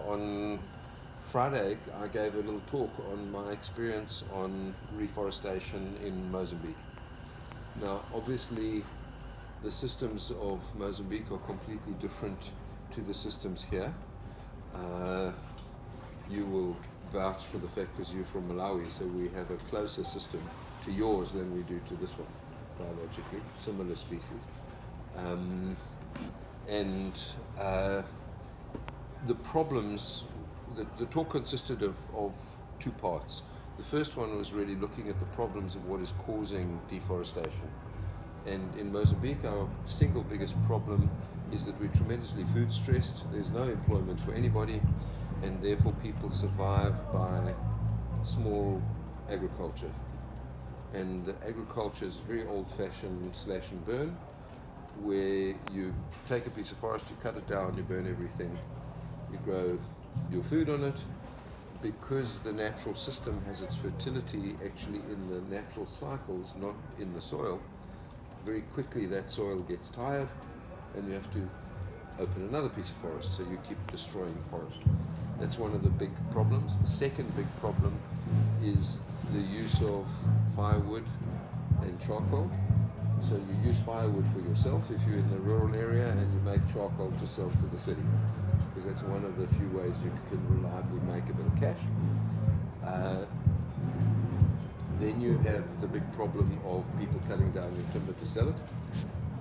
on Friday I gave a little talk on my experience on reforestation in Mozambique. Now, obviously, the systems of Mozambique are completely different to the systems here. You will vouch for the fact because you're from Malawi, so we have a closer system to yours than we do to this one, biologically, similar species. The problems, the talk consisted of two parts. The first one was really looking at the problems of what is causing deforestation. And in Mozambique, our single biggest problem is that we're tremendously food stressed. There's no employment for anybody, and therefore people survive by small agriculture. And the agriculture is very old-fashioned slash and burn, where you take a piece of forest, you cut it down, you burn everything, you grow your food on it. Because the natural system has its fertility actually in the natural cycles, not in the soil, very quickly that soil gets tired and you have to open another piece of forest, so you keep destroying forest. That's one of the big problems. The second big problem is the use of firewood and charcoal. So you use firewood for yourself if you're in the rural area, and you make charcoal to sell to the city, because that's one of the few ways you can reliably make a bit of cash. Then you have the big problem of people cutting down your timber to sell it.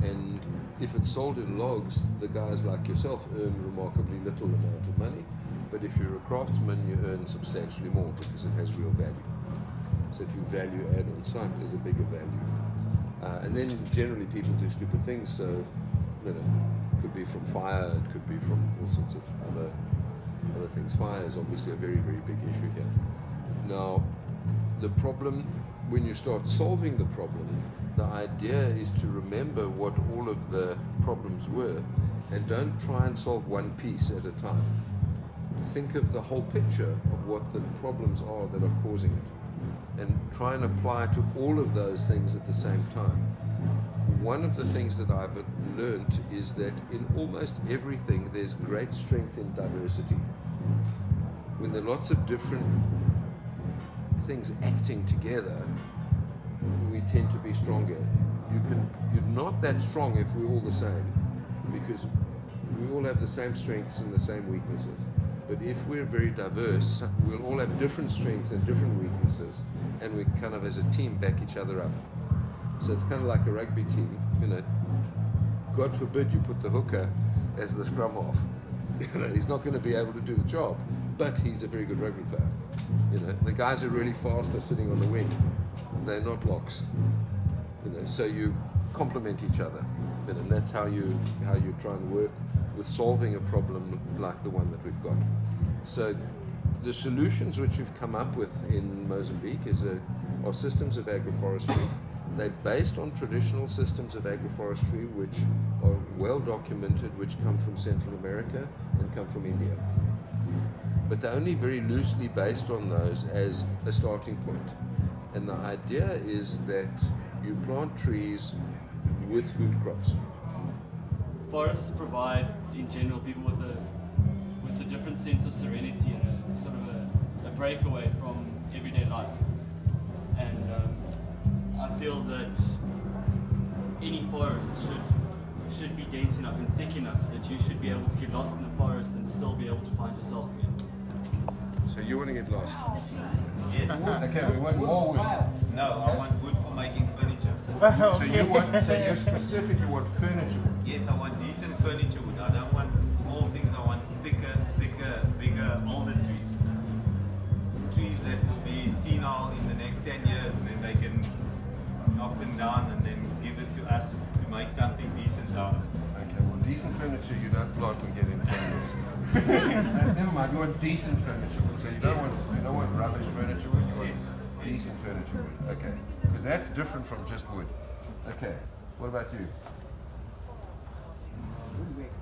And if it's sold in logs, the guys like yourself earn remarkably little amount of money. But if you're a craftsman, you earn substantially more because it has real value. So if you value add on site, there's a bigger value. And then generally people do stupid things. So, you know, it could be from fire, it could be from all sorts of other things. Fire is obviously a very, very big issue here. Now, the problem, when you start solving the problem, the idea is to remember what all of the problems were, and don't try and solve one piece at a time. Think of the whole picture of what the problems are that are causing it, and try and apply to all of those things at the same time. One of the things that I've learned is that in almost everything there's great strength in diversity. When there are lots of different things acting together, we tend to be stronger. You're not that strong if we're all the same, because we all have the same strengths and the same weaknesses. But if we're very diverse, we'll all have different strengths and different weaknesses, and we kind of as a team back each other up. So it's kind of like a rugby team, you know. God forbid you put the hooker as the scrum half. You know, he's not going to be able to do the job, but he's a very good rugby player. You know, the guys who are really fast are sitting on the wing. They're not locks. You know, so you complement each other. You know, and that's how you try and work with solving a problem like the one that we've got. So the solutions which we've come up with in Mozambique are systems of agroforestry. They're based on traditional systems of agroforestry which are well documented, which come from Central America and come from India. But they're only very loosely based on those as a starting point. And the idea is that you plant trees with food crops. Forests provide, in general, people with a different sense of serenity and a sort of a breakaway from everyday life. And I feel that any forest should be dense enough and thick enough that you should be able to get lost in the forest and still be able to find yourself again. So you want to get lost? Yes. Okay, we want more wood. No, I want wood for making furniture. So you specifically want furniture wood? Yes, I want decent furniture wood. I don't want small things. I want thicker, bigger, older trees. Trees that will be senile in the next 10 years, and then they can knock them down and then give it to us to make something decent out of it. Okay, well, decent furniture you don't plant and get in 10 years. Never mind, you want decent furniture wood. So you don't want rubbish furniture wood, you want decent furniture wood. Okay, because that's different from just wood. Okay, what about you? Woodwork.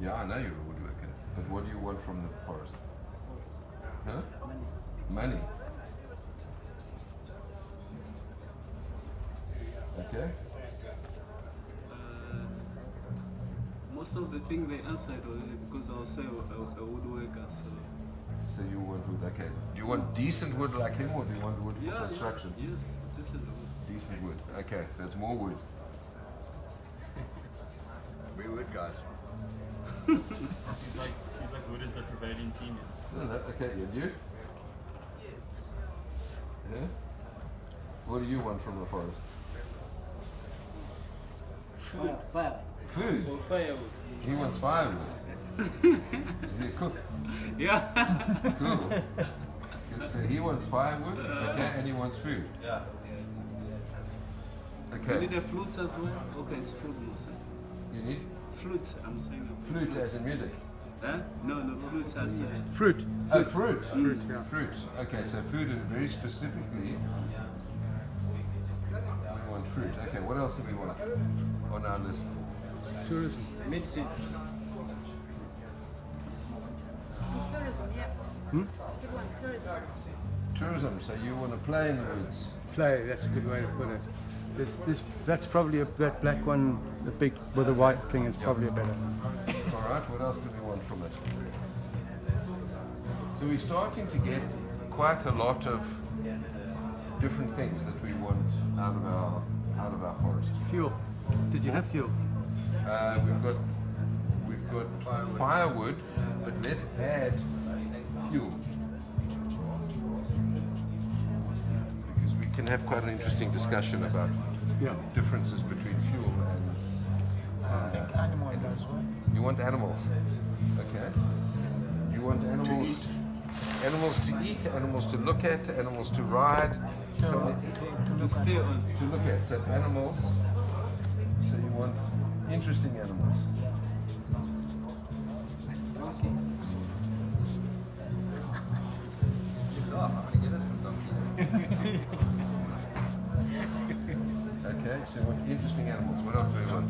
Yeah, I know you're a woodworker, but what do you want from the forest? Huh? Money. Okay. most of the thing they answered already because I was a woodworker. So you want wood, okay. Do you want decent wood like him, or do you want wood for Yeah, construction? yes, decent wood. Decent wood, okay, so it's more wood. We wood guys. Seems like wood is the prevailing theme. Okay, and you? Yes. Yeah? What do you want from the forest? Fire. Food? Or firewood. He wants firewood. Is he a cook? Yeah. Cool. So he wants firewood, okay, and he wants food. Yeah. You Okay. need a flute as well? Okay, it's flute mostly. You need Flutes, I'm saying. flute as in music. Huh? No, flutes as Fruit. Oh, fruit. Fruit, yeah. Fruit. Okay, so food and very specifically we want fruit. Okay, what else do we want on our list? Tourism. Medicine. Tourism, yeah. Good one, tourism. Tourism, so you want to play in the woods. Play, that's a good way to put it. That's probably that black one, the big with the white thing is probably a better. Alright, what else do we want from it? So we're starting to get quite a lot of different things that we want out of our forest. Fuel. Did you have fuel? We've got firewood, but let's add fuel. Because we can have quite an interesting discussion about Yeah. differences between fuel and Animal as well. you want animals. Okay. You want animals to eat, animals to look at, animals to ride, to stay on. to look at. So animals. So you want interesting animals. Oh, I'm gonna get us some donkeys. Okay, so you want interesting animals. What else do we want?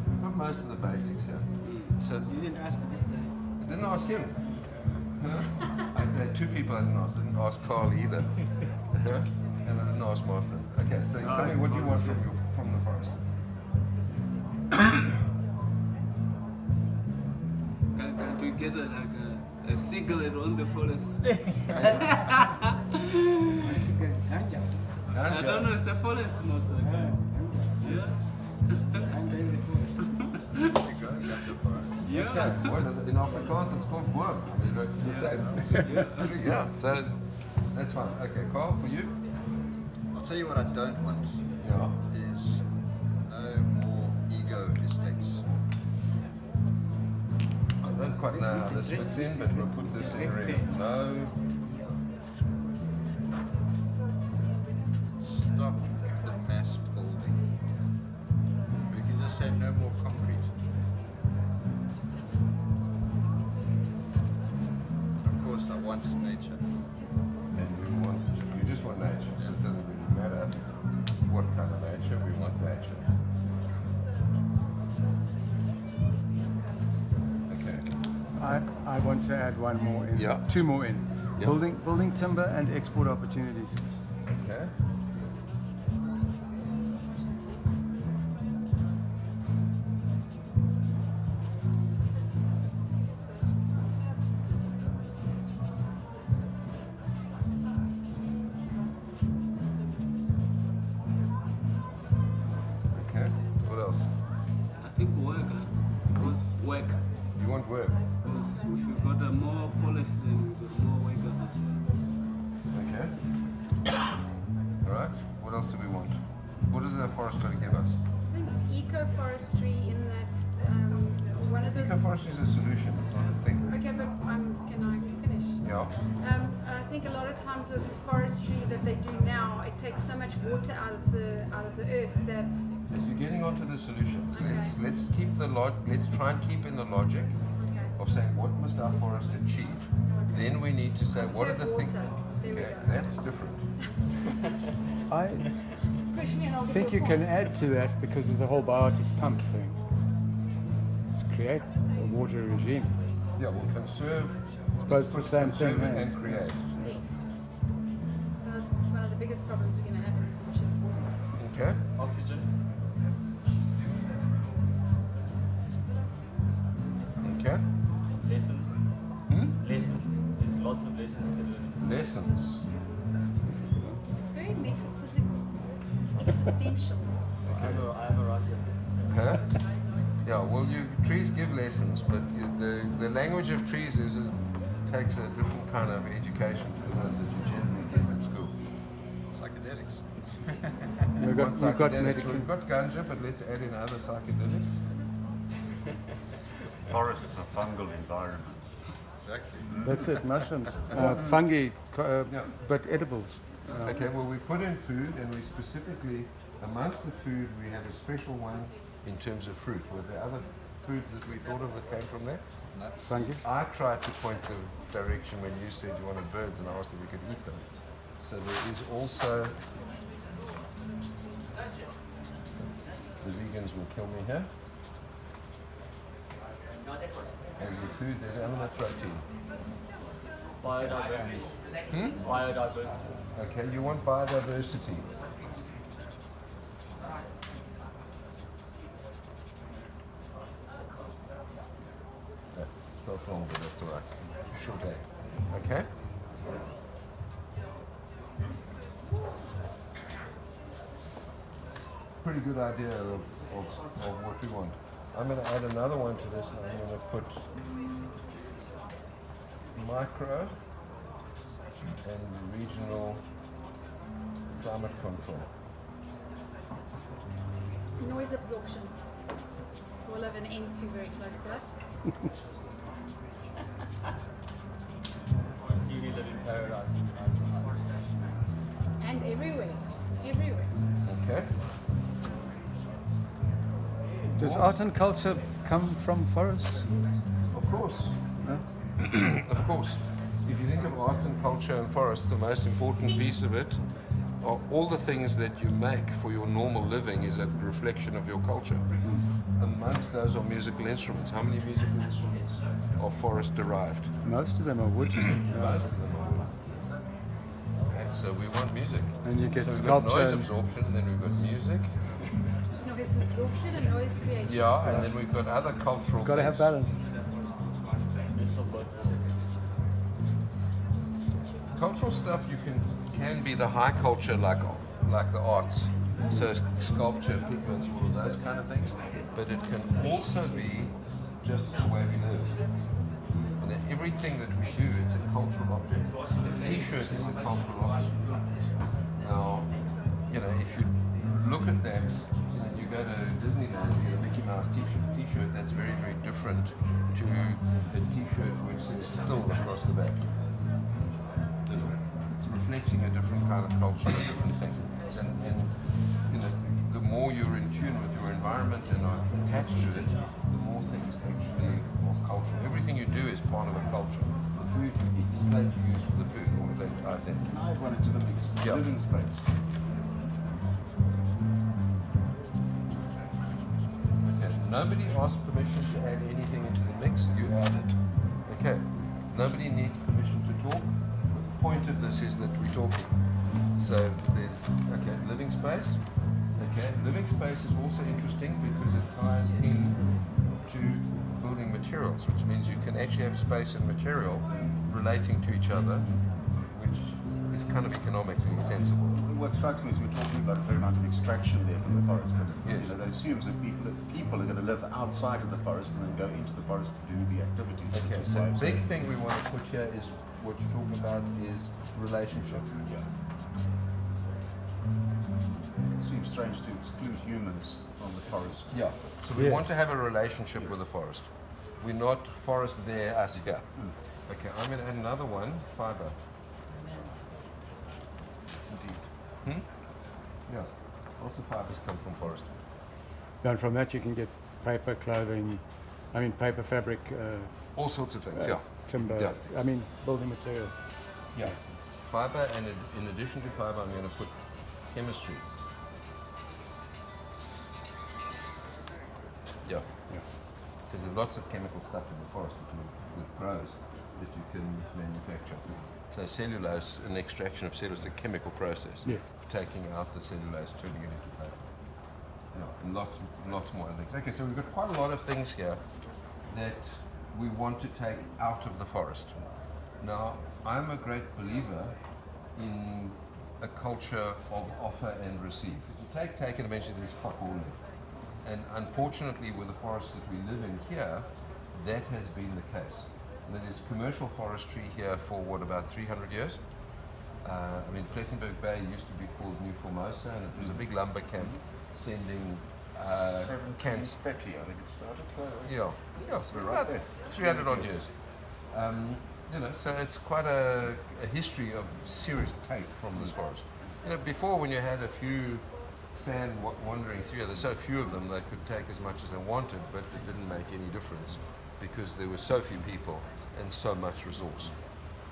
We've got most of the basics here. So You didn't ask this guy. I didn't ask him. I had two people I didn't ask. I didn't ask Carl either. And I didn't ask Martin. Okay, so tell me what you want from the forest. Can we get a cigarette on the forest? Ganja. I don't know, it's a forest mostly. Yeah. Ganja in the forest. To go back to the forest. Yeah. Okay, well, in Afrikaans it's called boom. I mean, it's the same. Yeah, so that's fine. Okay, Carl, for you? I'll tell you what I don't want Yeah. is no more ego estates. I don't quite know how this fits in, but we'll put this in red. No. Stop the mass building. We can just say no more concrete. Of course, I want nature. And you just want nature, so it doesn't really matter what kind of nature, we want nature. Okay. I want to add one more in. Yeah. Two more in. Yeah. Building timber and export opportunities. Okay. Okay. What else? I think work, because work. You want work? Because if we've got more forest, then we've got more workers as well. Okay. All right. What else do we want? What is the forest going to give us? I think ecoforestry in that one of the... Ecoforestry is a solution, it's not a thing. Okay, but can I finish? Yeah. I think a lot of times with forestry that they do now, it takes so much water out of the earth that You're getting onto the solutions. Okay. Let's keep the let's try and keep in the logic of saying what must our forest achieve. Then we need to say what are the Conserve things. water. There we Okay, go. that's different. I Push me and I'll think give you a can point. add to that because of the whole biotic pump thing. Let's create a water regime. Yeah, we'll conserve. suppose it's the same thing, Conserve eh? and create. Yes. So that's one of the biggest problems we're going to have in the future is water. Okay. Oxygen. Okay. Lessons. Hmm? Lessons. There's lots of lessons to learn. Lessons. Very metaphysical, existential. I am a writer. Huh? Yeah, well, trees give lessons, but the language of trees takes a different kind of education to the ones that you generally get at school. Psychedelics. We've got Psychedelics. medical. We've got ganja, but let's add in other psychedelics. Forest is a fungal environment. Exactly. That's it, mushrooms. Fungi, Yeah. but edibles. Okay, well, we put in food, and we specifically, amongst the food, we have a special one in terms of fruit. Were there other foods that we thought of that came from there? Fungi. I tried to point the direction when you said you wanted birds, and I asked if we could eat them. So there is also, the vegans will kill me here. As the food, there's animal protein. Biodiversity. Biodiversity. Okay, you want biodiversity. Spelled wrong, but that's alright. Short A. Okay? Pretty good idea of what we want. I'm going to add another one to this, and I'm going to put micro and regional climate control. Noise absorption. We'll have an N2 very close to us. You live in paradise. And everywhere. Everywhere. Okay? Does art and culture come from forests? Of course. Of course. If you think of arts and culture and forests, the most important piece of it are all the things that you make for your normal living is a reflection of your culture. Amongst those are musical instruments. How many musical instruments are forest derived? Most of them are wood. Most of them are wood. Okay, so we want music. And you get So we've got sculpture. noise absorption, then we've got music. Noise absorption and noise creation. Yeah, and then we've got other cultural Got to have things. balance. Cultural stuff you can be the high culture like the arts, so sculpture, pigments, all of those kind of things. But it can also be just the way we live. And everything that we do, it's a cultural object. A T-shirt is a cultural object. Now, if you look at that, you go to Disneyland, you get a Mickey Mouse T-shirt. That's very, very different to a T-shirt which says "still" across the back. It's reflecting a different kind of culture, a different thing. And the more you're in tune with your environment and are attached to it, the more things actually are cultural. Everything you do is part of a culture. The food you eat, the plate you use for the food, all of that ties in. Can I add one into the mix? Yeah. Living space. Okay. Nobody asked permission to add anything into the mix. You add it. Okay. Nobody needs permission to talk. The point of this is that we're talking. So there's living space. Okay, living space is also interesting because it ties in to building materials, which means you can actually have space and material relating to each other, which is kind of economically sensible. What strikes me is we're talking about a fair amount of extraction there from the forest, but Yes. that assumes that people are going to live outside of the forest and then go into the forest to do the activities. Okay, which is so why I the say- big thing we want to put here is what you're talking about is relationship. Yeah. It seems strange to exclude humans from the forest. Yeah. So we Yeah. want to have a relationship with the forest. We're not forest there, us here. Okay, I'm going to add another one, fiber. Indeed. Yeah. Lots of fibers come from forest. And from that you can get paper, clothing, paper, fabric, All sorts of things, yeah. timber, Yeah. building material. Yeah. Fiber, and in addition to fiber, I'm going to put chemistry. Yeah. Because there's lots of chemical stuff in the forest that grows that you can manufacture. So cellulose, an extraction of cellulose, a chemical process. Yes. Taking out the cellulose, turning it into paper. lots more other things. Okay, so we've got quite a lot of things here that we want to take out of the forest. Now, I'm a great believer in a culture of offer and receive. If you take, and eventually there's fuck all left. And unfortunately, with the forests that we live in here, that has been the case. And there is commercial forestry here for what, about 300 years? I mean, Plettenberg Bay used to be called New Formosa, and it was a big lumber camp sending cans. 1730, I think it started. Yeah, so We're right about there. 300 odd years. You know, so it's quite a history of serious take from this forest. You know, before when you had a few sand wandering through, there's so few of them they could take as much as they wanted, but it didn't make any difference because there were so few people and so much resource.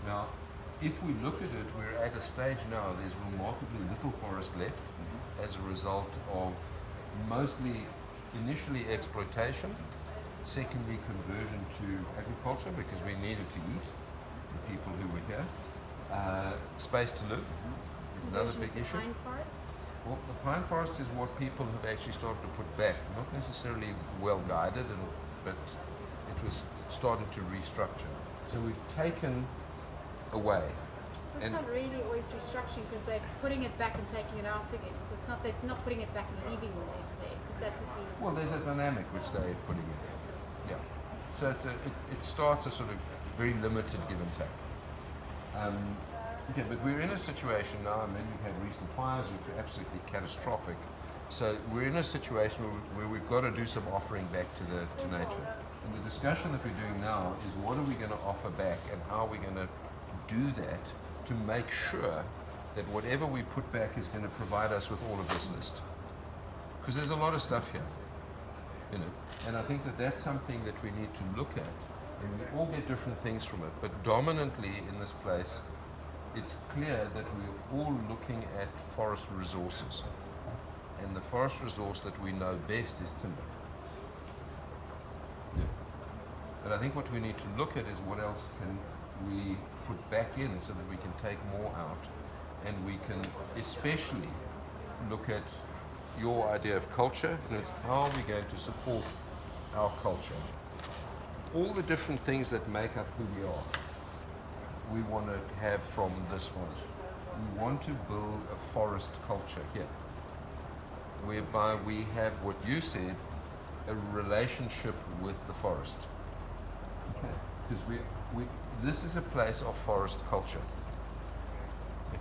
Now, if we look at it, we're at a stage now, there's remarkably little forest left as a result of mostly initially exploitation, secondly conversion to agriculture because we needed to eat, the people who were here, space to live is another big issue. Pine forests? Well, the pine forest is what people have actually started to put back, not necessarily well guided, but it was starting to restructure. So we've taken away. It's not really always restructuring because they're putting it back and taking it out again. So it's not they're not putting it back and leaving it there because that would be. Well, there's a dynamic which they're putting in there. Yeah. So it starts a sort of very limited give and take. Okay, but we're in a situation now, I mean, we've had recent fires which were absolutely catastrophic. So we're in a situation where we've got to do some offering back to nature. And the discussion that we're doing now is what are we going to offer back and how are we going to do that to make sure that whatever we put back is going to provide us with all of this list. Because there's a lot of stuff here, you know, and I think that that's something that we need to look at. And we all get different things from it, but dominantly in this place, it's clear that we're all looking at forest resources. And the forest resource that we know best is timber. Yeah. But I think what we need to look at is what else can we put back in so that we can take more out, and we can especially look at your idea of culture, and it's how are we going to support our culture. All the different things that make up who we are, we want to have from this forest. We want to build a forest culture here, whereby we have what you said, a relationship with the forest. Okay, because this is a place of forest culture.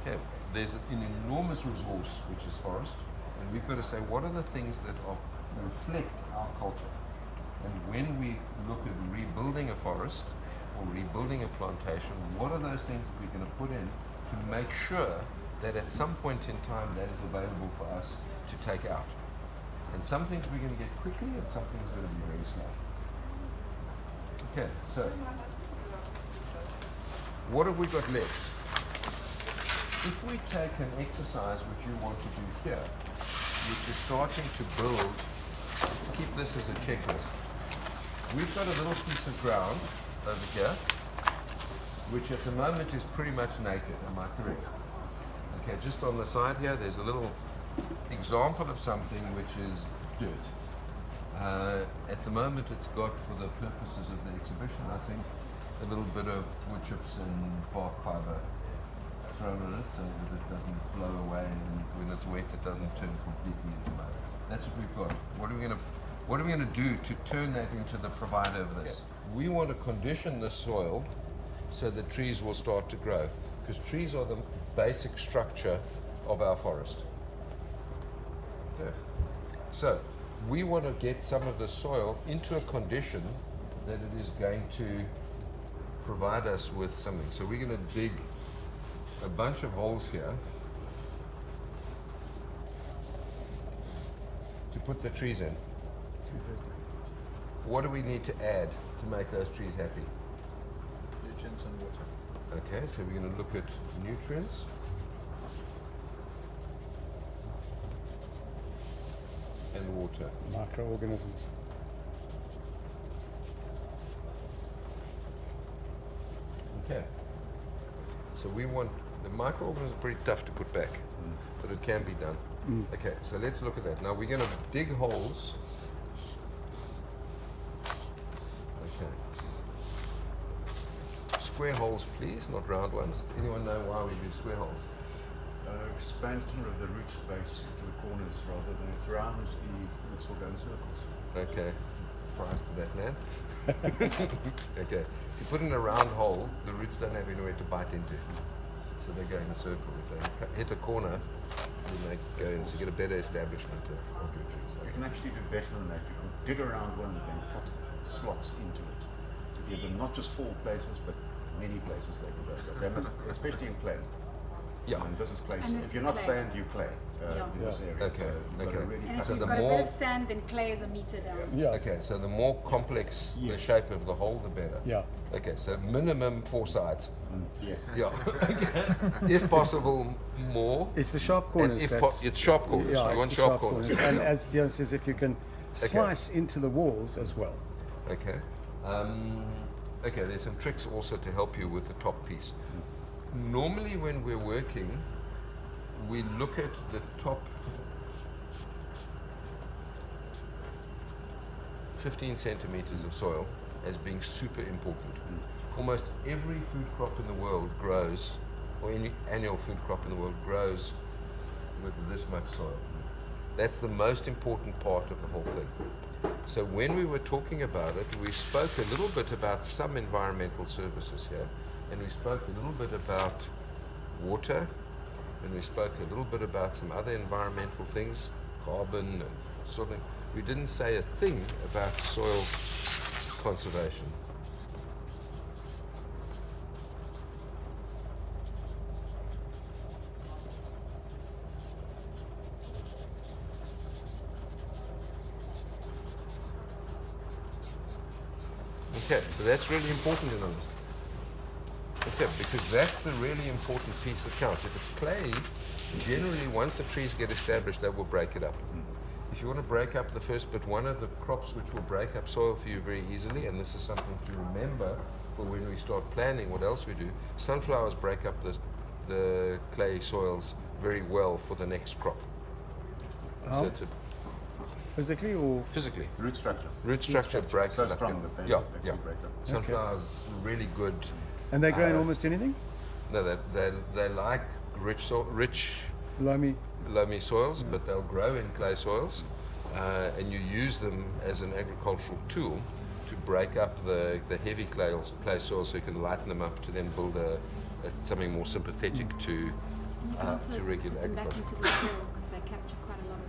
Okay, there's an enormous resource which is forest, and we've got to say what are the things that reflect our culture. And when we look at rebuilding a forest or rebuilding a plantation, what are those things that we're going to put in to make sure that at some point in time that is available for us to take out. And some things we're going to get quickly and some things are going to be very slow. Okay, so what have we got left? If we take an exercise which you want to do here, which is starting to build, let's keep this as a checklist. We've got a little piece of ground over here, which at the moment is pretty much naked, am I correct? Okay, just on the side here, there's a little example of something which is dirt. At the moment it's got, for the purposes of the exhibition, I think, a little bit of wood chips and bark fiber thrown on it so that it doesn't blow away, and when it's wet it doesn't turn completely into mud. That's what we've got. What are we going to do to turn that into the provider of this? We want to condition the soil so the trees will start to grow, because trees are the basic structure of our forest. Okay. So we want to get some of the soil into a condition that it is going to provide us with something. So we're going to dig a bunch of holes here to put the trees in. What do we need to add to make those trees happy? Nutrients and water. Okay, so we're going to look at nutrients. And water. Microorganisms. Okay. So we want, the microorganisms are pretty tough to put back, but it can be done. Okay, so let's look at that. Now we're going to dig holes. Okay. Square holes, please, not round ones. Anyone know why we do square holes? Expansion of the root space to the corners rather than it's round, the roots will go in circles. Okay, prize to that man. Okay, if you put in a round hole, the roots don't have anywhere to bite into, so they go in a circle. If they hit a corner, then they go in, so you get a better establishment of your trees. You can actually do better than that. You can dig around one and then cut slots into it to give them not just 4 places, but many places they can go. They must, especially in clay. Yeah. And this is clay. And this If you're is not clay. sand, you clay in this area. Okay, So you've got to okay. really And cut if So you've the got a more- bit of sand, then clay is a meter down. Yeah. Okay, so the more complex the shape of the hole, the better. Yeah. Okay, so minimum 4 sides. Yeah. Yeah. Okay. If possible, more. It's the sharp And corners. if that- it's sharp corners. Yeah, You want it's the sharp corners. And Yeah. as Dion says, if you can slice into the walls as well. Okay. Okay, there's some tricks also to help you with the top piece. Normally when we're working, we look at the top 15 centimeters of soil as being super important. Almost every food crop in the world grows, or any annual food crop in the world grows with this much soil. That's the most important part of the whole thing. So when we were talking about it, we spoke a little bit about some environmental services here, and we spoke a little bit about water, and we spoke a little bit about some other environmental things, carbon and sort of thing. We didn't say a thing about soil conservation. Okay, so that's really important in this. Okay, because that's the really important piece that counts. If it's clay, generally once the trees get established, they will break it up. If you want to break up the first bit, one of the crops which will break up soil for you very easily, and this is something to remember for when we start planning what else we do, sunflowers break up the clay soils very well for the next crop. How? So it's a Physically or? physically. Root structure. Root structure breaks So it up. strong that they yeah, actually yeah. break up. Sunflowers really good. And they grow in almost anything? No, they like rich Loamy. loamy soils, but they'll grow in clay soils, and you use them as an agricultural tool to break up the heavy clay soils, so you can lighten them up to then build something more sympathetic to You can also to regular put them back agriculture. into the soil because they capture quite a lot of,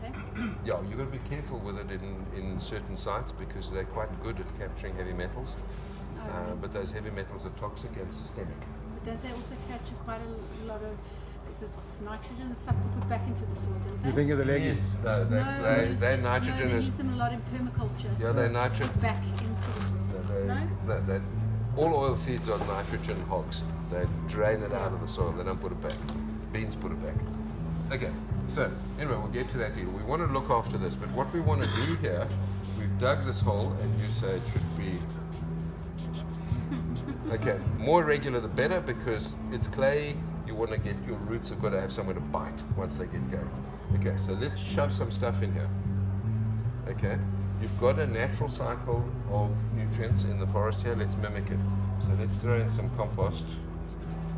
don't they? Yeah, you've got to be careful with it in certain sites because they're quite good at capturing heavy metals, but those heavy metals are toxic and systemic. But don't they also capture quite a lot of, is it nitrogen and stuff to put back into the soil, don't they? You think of the legumes? No, they use they're them- nitrogen no, they is use them a lot in permaculture. yeah, they're to nitrogen. put back into the soil. No? All oil seeds are nitrogen hogs. They drain it out of the soil. They don't put it back. Beans put it back. Okay, so anyway, we'll get to that deal. We want to look after this, but what we want to do here, we've dug this hole, and you say it should be okay. More regular the better because it's clay. You want to get your roots have got to have somewhere to bite once they get going. Okay, so let's shove some stuff in here. Okay, you've got a natural cycle of nutrients in the forest here. Let's mimic it. So let's throw in some compost.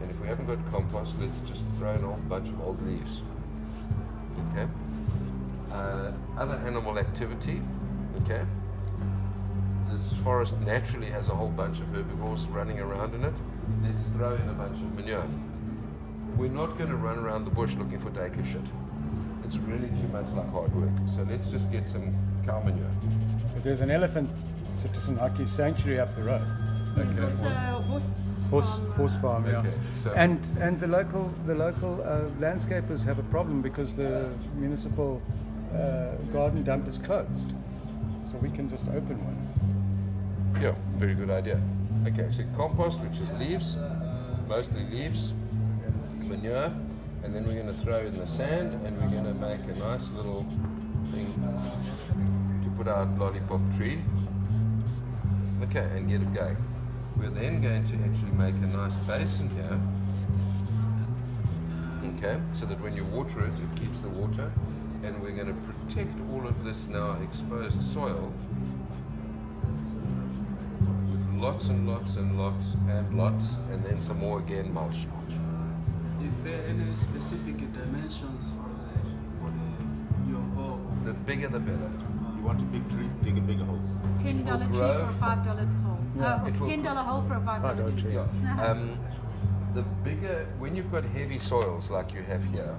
And if we haven't got compost, let's just throw in a whole bunch of old leaves. Okay. Other animal activity. Okay. This forest naturally has a whole bunch of herbivores running around in it. Let's throw in a bunch of manure. We're not going to run around the bush looking for dacre shit. It's really too much like hard work. So let's just get some cow manure. But there's an elephant citizen hockey sanctuary up the road. There's also a horse farm. Yeah. Okay, so- And the local landscapers have a problem because the municipal garden dump is closed. So we can just open one. Yeah, very good idea. Okay, so compost, which is leaves, mostly leaves, manure, and then we're going to throw in the sand, and we're going to make a nice little thing to put our lollipop tree. Okay, and get it going. We're then going to actually make a nice basin here. Okay, so that when you water it, it keeps the water, and we're going to protect all of this now exposed soil with lots and lots and lots and lots, and then some more again mulch. Is there any specific dimensions for your hole? The bigger the better. You want a big tree, dig a bigger hole. $10 tree for grow a $5 hole. Yeah. It will $10 hole for a $5 tree. Yeah. The bigger, when you've got heavy soils like you have here,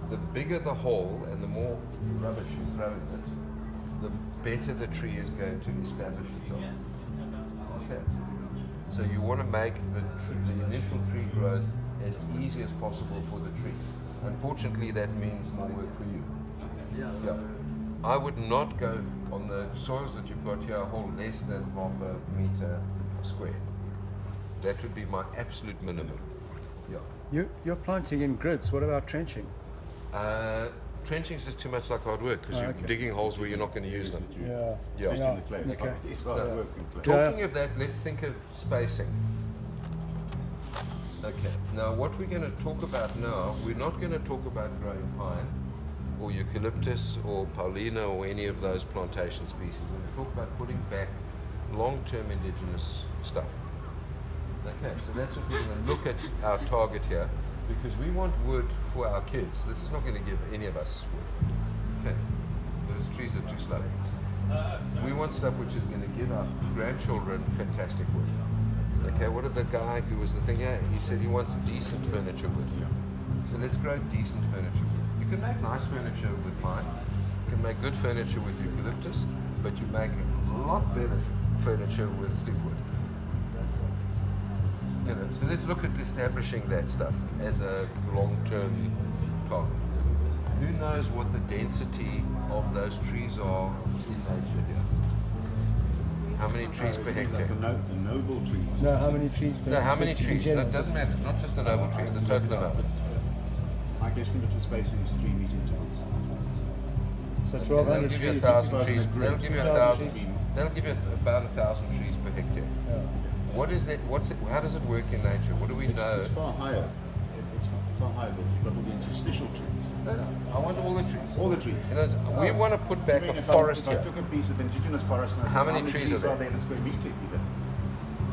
the bigger the hole and the more rubbish you throw in it, the better the tree is going to establish itself. Okay. So you want to make the initial tree growth as easy as possible for the tree. Unfortunately, that means more work for you. Yeah. I would not go on the soils that you've got here a hole less than half a meter square. That would be my absolute minimum. Yeah. You're planting in grids. What about trenching? Trenching is just too much like hard work because Oh, you're okay. digging holes where you're not going to use them. Yeah. Yeah. Just in the clay. Okay. It's hard work in clay. Talking of that, let's think of spacing. Okay. Now, what we're going to talk about now, we're not going to talk about growing pine or eucalyptus or paulina or any of those plantation species. We're going to talk about putting back long-term indigenous stuff. Okay, so that's what we're going to look at our target here, because we want wood for our kids. This is not going to give any of us wood. Okay, those trees are too slow. We want stuff which is going to give our grandchildren fantastic wood. Okay, what did the guy who was the thing? Yeah, he said he wants decent furniture wood. So let's grow decent furniture wood. You can make nice furniture with pine. You can make good furniture with eucalyptus, but you make a lot better furniture with stickwood. You know, so let's look at establishing that stuff as a long-term target. Who knows what the density of those trees are in nature here? How many trees per hectare? Like the noble trees. No, how many trees per No, how many hectare in trees? No, general? it doesn't matter. Not just the noble trees, the total amount. My guesstimate of spacing is 3 meter intervals. So Okay, 1,200 that'll give you trees. 1,000 trees. Grid. That'll give you 1,000 1,000. trees. That'll give you about 1,000 trees per hectare. Yeah. What is that? What's it? How does it work in nature? What do we know? It's far higher. It's far higher, but you've got all the interstitial trees. No, no, I want all the trees. All the trees. You know, we want to put back a forest if I here. took a piece of indigenous forest and I said, How many trees are there? there in a square meter even?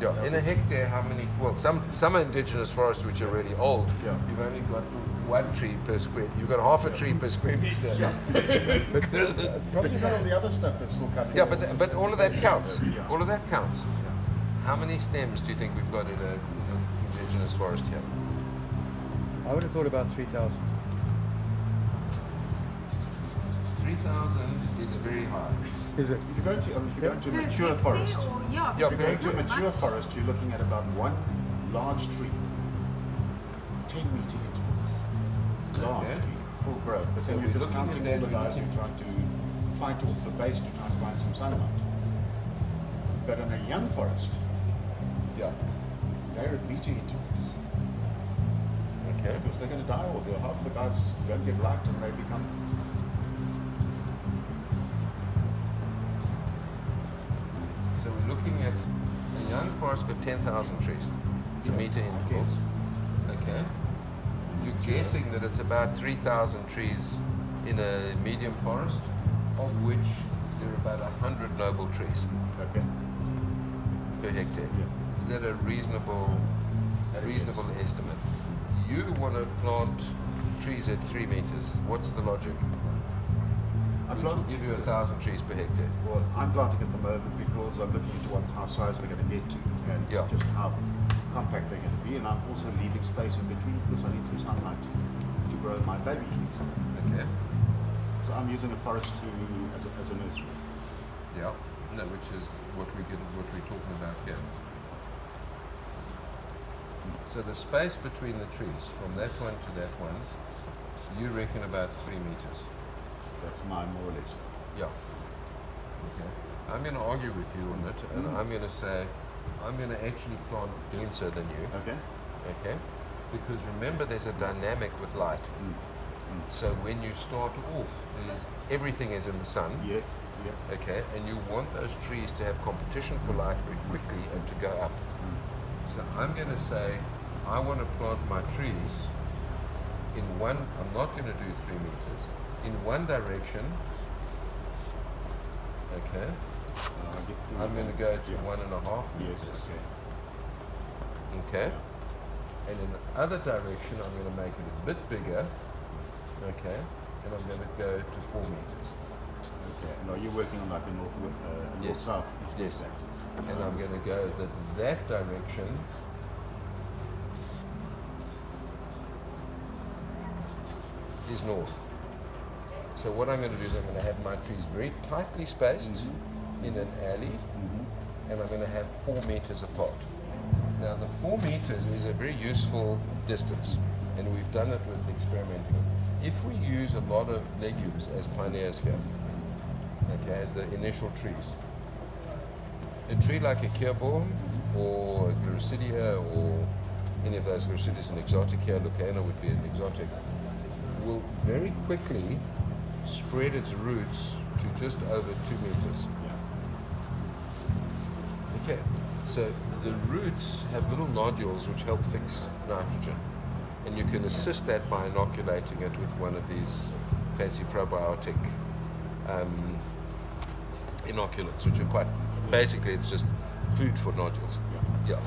Yeah, in a hectare, how many? Well, some are indigenous forests which are really old. Yeah. You've only got one tree per square. You've got half a tree per square meter. But you've got all the other stuff that's still coming. Yeah, but all of that counts. Yeah. All of that counts. How many stems do you think we've got in an indigenous forest here? I would have thought about 3,000. 3,000 is very high. Is it? If you go to a Per mature hectare forest, or- Yeah, if you go per to a mature forest, you're looking at about one large tree, 10 meter intervals. Large Okay. tree, full growth. But So then we're you're looking discounting at all the that, we're guys who looking- try to fight off the base to try and find some sunlight. But in a young forest, Yeah. they're at meter intervals. Okay. Because they're going to die all there. Half of the guys don't get light and they become. So we're looking at a young forest with 10,000 trees. It's a meter intervals. Okay. You're guessing that it's about 3,000 trees in a medium forest, of which there are about 100 noble trees Okay. per hectare. Yeah. Is that a reasonable estimate? You want to plant trees at 3 meters. What's the logic? Which will give you 1,000 trees per hectare. Well, I'm planting at the moment because I'm looking into how size they're going to get to and Yeah. just how compact they're going to be. And I'm also leaving space in between because I need some sunlight to grow my baby trees. Okay. So I'm using a forest as a nursery. Yeah. No, which is what we're talking about here. So the space between the trees, from that one to that one, you reckon about 3 meters. That's my more or less. Yeah. Okay. I'm going to argue with you on it, and I'm going to say I'm going to actually plant denser than you. Okay. Okay. Because remember, there's a dynamic with light. So when you start off, everything is in the sun. Yes. Yeah. Okay, and you want those trees to have competition for light very quickly and to go up. So I'm going to say I want to plant my trees in one, I'm not going to do 3 meters. In one direction, okay, I'm going to go to 1.5 meters. Yes, Okay. And in the other direction, I'm going to make it a bit bigger. Okay. And I'm going to go to 4 meters. Okay. And are you working on like the Yes. north-south, east-west Yes. axis? And I'm going to go that direction is north. So what I'm going to do is I'm going to have my trees very tightly spaced in an alley, and I'm going to have 4 meters apart. Now the 4 meters is a very useful distance, and we've done it with experimenting. If we use a lot of legumes as pioneers here, okay, as the initial trees, a tree like a Kierbaum or a Gliricidia or any of those Gliricidias, an exotic here, Lucana would be an exotic, will very quickly spread its roots to just over 2 meters. Okay, so the roots have little nodules which help fix nitrogen, and you can assist that by inoculating it with one of these fancy probiotic inoculants, which are quite, basically it's just food for nodules. Yeah.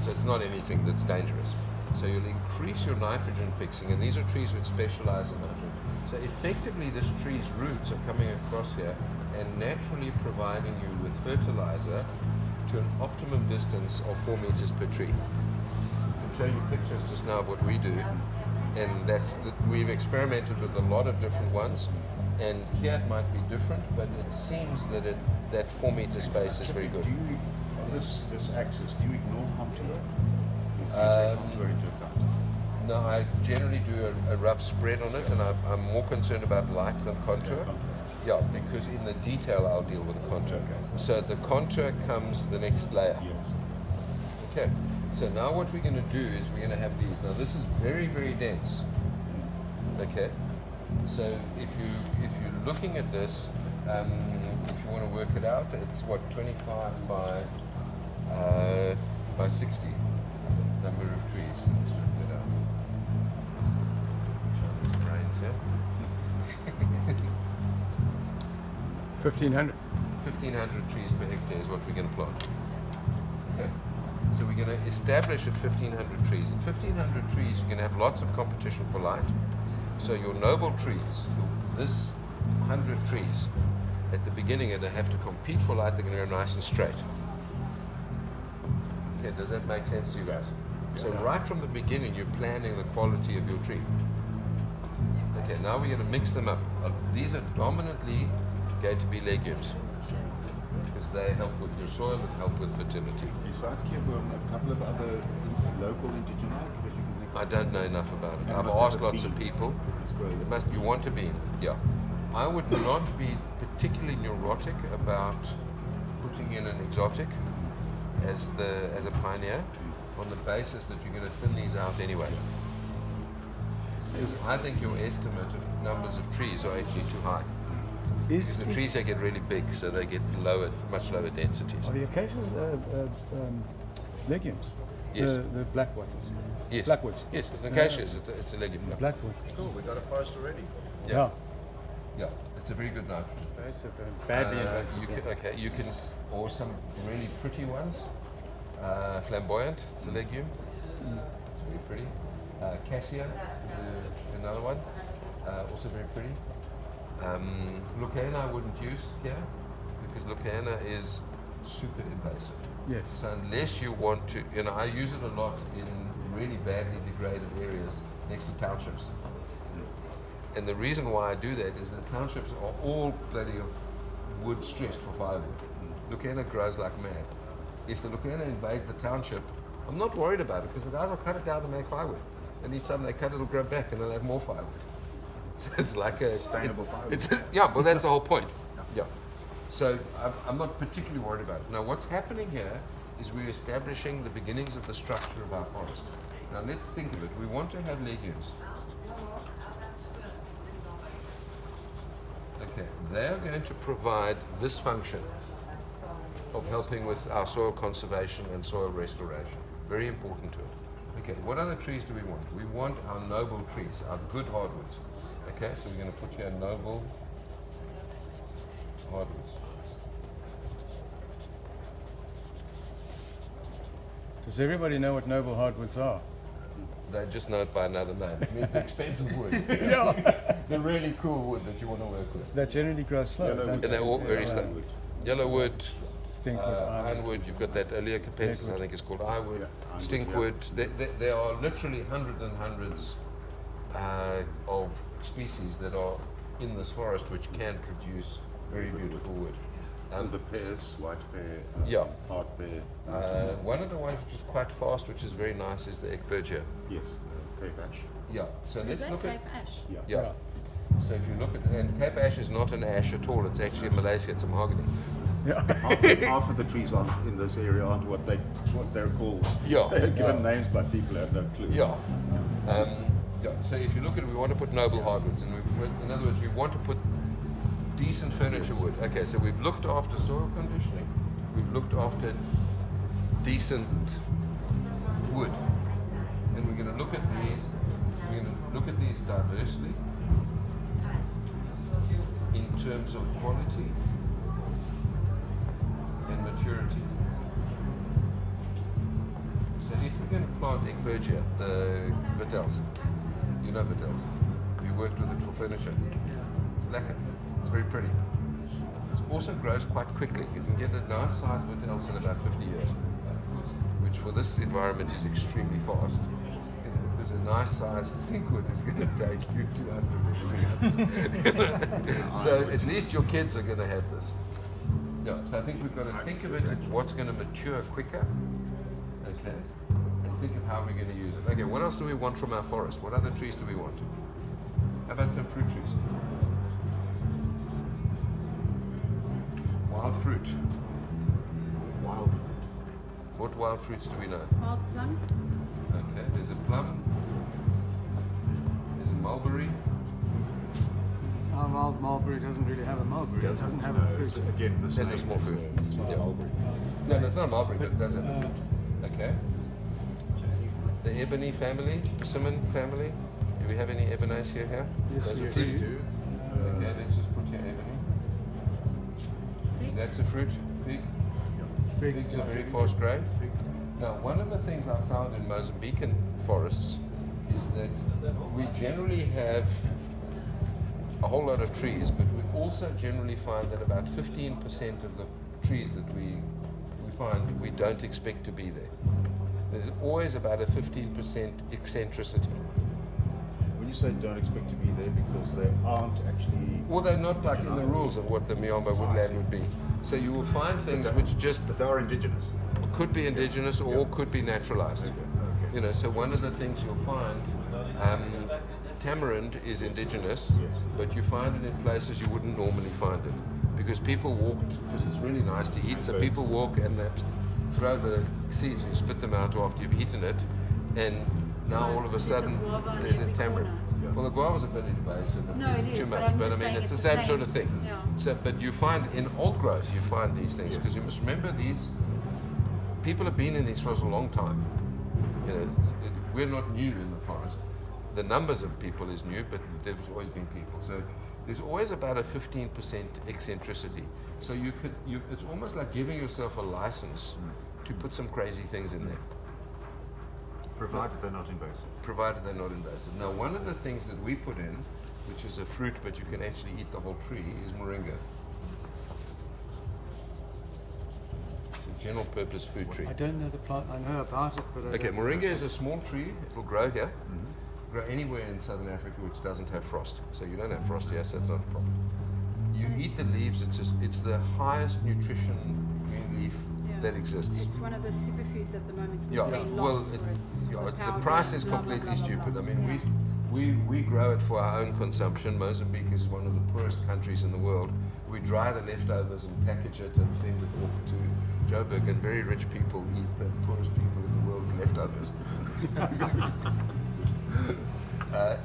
So it's not anything that's dangerous. So you'll increase your nitrogen fixing, and these are trees which specialize in nitrogen. So effectively this tree's roots are coming across here and naturally providing you with fertilizer to an optimum distance of 4 meters per tree. I'll show you pictures just now of what we do, and we've experimented with a lot of different ones, and here it might be different, but it seems that that 4 meter space is very good. Do you, on this axis, do you ignore contour? Contour into account? No, I generally do a rough spread on it, and I'm more concerned about light than contour. Yeah, because in the detail I'll deal with the contour. So the contour comes the next layer. Yes. Okay, so now what we're going to do is we're going to have these. Now this is very, very dense. Okay, so if you're looking at this, if you want to work it out, it's what, 25 by 60 number of trees. Let's work that out. Show these brains here. 1,500. 1,500 trees per hectare is what we're going to plant. Okay. So we're going to establish at 1,500 trees. At 1,500 trees, you're going to have lots of competition for light. So your noble trees, this 100 trees, at the beginning, are going to have to compete for light. They're going to go nice and straight. Okay, does that make sense to you guys? So right from the beginning, you're planning the quality of your tree. Okay, now we're going to mix them up. These are dominantly going to be legumes because they help with your soil and help with fertility. Besides Kierbaum, a couple of other local indigenous that you can think of? I don't know enough about it. And I've must have asked a lots of bean. people. It's great. You want a bean? Yeah. I would not be particularly neurotic about putting in an exotic as a pioneer on the basis that you're going to thin these out anyway. Because I think your estimate of numbers of trees are actually too high. Because the trees they get really big, so they get much lower densities. Are the acacias legumes? Yes. The black ones. Yes. Blackwoods. Yes, it's an acacia. It's a legume. The blackwood. Cool, we got a forest already. Yeah. Yeah, it's a very good nitrogen. Invasive, badly invasive. You can, or some really pretty ones. Flamboyant, it's a legume. It's very pretty. Cassia is another one, also very pretty. Lucana I wouldn't use here because Lucana is super invasive. Yes. So unless you want to, I use it a lot in really badly degraded areas next to townships. And the reason why I do that is the townships are all bloody wood stressed for firewood. Lucana grows like mad. If the Lucana invades the township, I'm not worried about it because the guys will cut it down to make firewood. And each time they cut it, it'll grow back and they'll have more firewood. So it's like a sustainable firewood. Yeah, well that's the whole point. Yeah. So I'm not particularly worried about it. Now what's happening here is we're establishing the beginnings of the structure of our forest. Now let's think of it. We want to have legumes. Okay, they're going to provide this function of helping with our soil conservation and soil restoration. Very important to it. Okay, what other trees do we want? We want our noble trees, our good hardwoods. Okay, so we're going to put here noble hardwoods. Does everybody know what noble hardwoods are? They just know it by another name. It means expensive wood. The really cool wood that you want to work with. That generally grow slow. don't And they? they're all very slow. Yellow wood, Stinkwood, ironwood, you've got that Oleocapensis, I think it's called ironwood, stinkwood. There are literally hundreds and hundreds of species that are in this forest which can produce very beautiful wood. The pears, white pear, Yeah. hard pear. One of the ones which is quite fast, which is very nice, is the Ekbergia. Yes, the Cape ash. Yeah, so Is let's that look Cape at... ash? Yeah. So if you look at... And Cape ash is not an ash at all, it's actually a Malaysia, it's a mahogany. Half of the trees in this area aren't what they're called. Yeah. They're given names, but people have no clue. Yeah. So if you look at it, we want to put noble hardwoods, and in other words, we want to put decent furniture wood. Okay, so we've looked after soil conditioning, we've looked after decent wood, and we're going to look at these. We're going to look at these diversely in terms of quality and maturity. So if we're going to plant Ekbergia, the Vitels, you know Vitels, you worked with it for furniture. It's lekker. It's very pretty. It also grows quite quickly. You can get a nice sized Vitels in about 50 years, which for this environment is extremely fast. Because a nice sized stinkwood is going to take you 200 or 300. So at least your kids are going to have this. Yeah, so I think we've got to think of it as what's going to mature quicker, okay, and think of how we're going to use it. Okay, what else do we want from our forest? What other trees do we want? How about some fruit trees? Wild fruit. Wild fruit. What wild fruits do we know? Wild plum? Okay, there's a plum, there's a mulberry. Our wild mulberry doesn't really have a mulberry. It doesn't have a fruit. Again, the That's a same small as, fruit. It's not Yeah. mulberry. No, that's not a mulberry, but it does have a fruit. Okay. The ebony family, persimmon family. Do we have any eboniaceae here? Yes, Those are we fruit. do. Okay, let's just put here ebony. Fig? That's a fruit. Fig. Figs are very fast growing. Now, one of the things I found in Mozambican forests is that we generally have a whole lot of trees, but we also generally find that about 15% of the trees that we find we don't expect to be there. There's always about a 15% eccentricity. When you say don't expect to be there, because they aren't actually. Well, they're not like in the rules of what the Miombo woodland would be. So you will find things which just But they are indigenous. could be indigenous or could be naturalized. Okay. You know, so one of the things you'll find, tamarind is indigenous, Yes. but you find it in places you wouldn't normally find it because people walked, because it's really nice to eat, so people walk and they throw the seeds and you spit them out after you've eaten it, and now all of a sudden guava on there's a every tamarind. corner. Well, the guava's a bit invasive, and No, it's it too is, but much, I'm but I just mean saying it's the it's same the sort same. of thing. Yeah. So, but you find in old growth you find these things because you must remember these people have been in these for a long time. You know, we're not new in the forest. The numbers of people is new, but there's always been people. So there's always about a 15% eccentricity. So it's almost like giving yourself a license to put some crazy things in there, Provided they're not invasive. provided they're not invasive. Now, one of the things that we put in, which is a fruit, but you can actually eat the whole tree, is moringa. It's a general purpose food tree. I don't know the plant. I know about it, but I Okay, don't know. moringa is a small tree. It will grow here. Grow anywhere in southern Africa which doesn't have frost. So you don't have frost here, so it's not a problem. You eat the leaves. It's the highest nutrition green leaf Yeah. that exists. It's one of the superfoods at the moment. You Yeah, pay well, lots for it. yeah, with the powder price and is blah, blah, completely blah, blah, stupid. blah. I mean, Yeah. we grow it for our own consumption. Mozambique is one of the poorest countries in the world. We dry the leftovers and package it and send it off to Joburg, and very rich people eat the poorest people in the world's leftovers.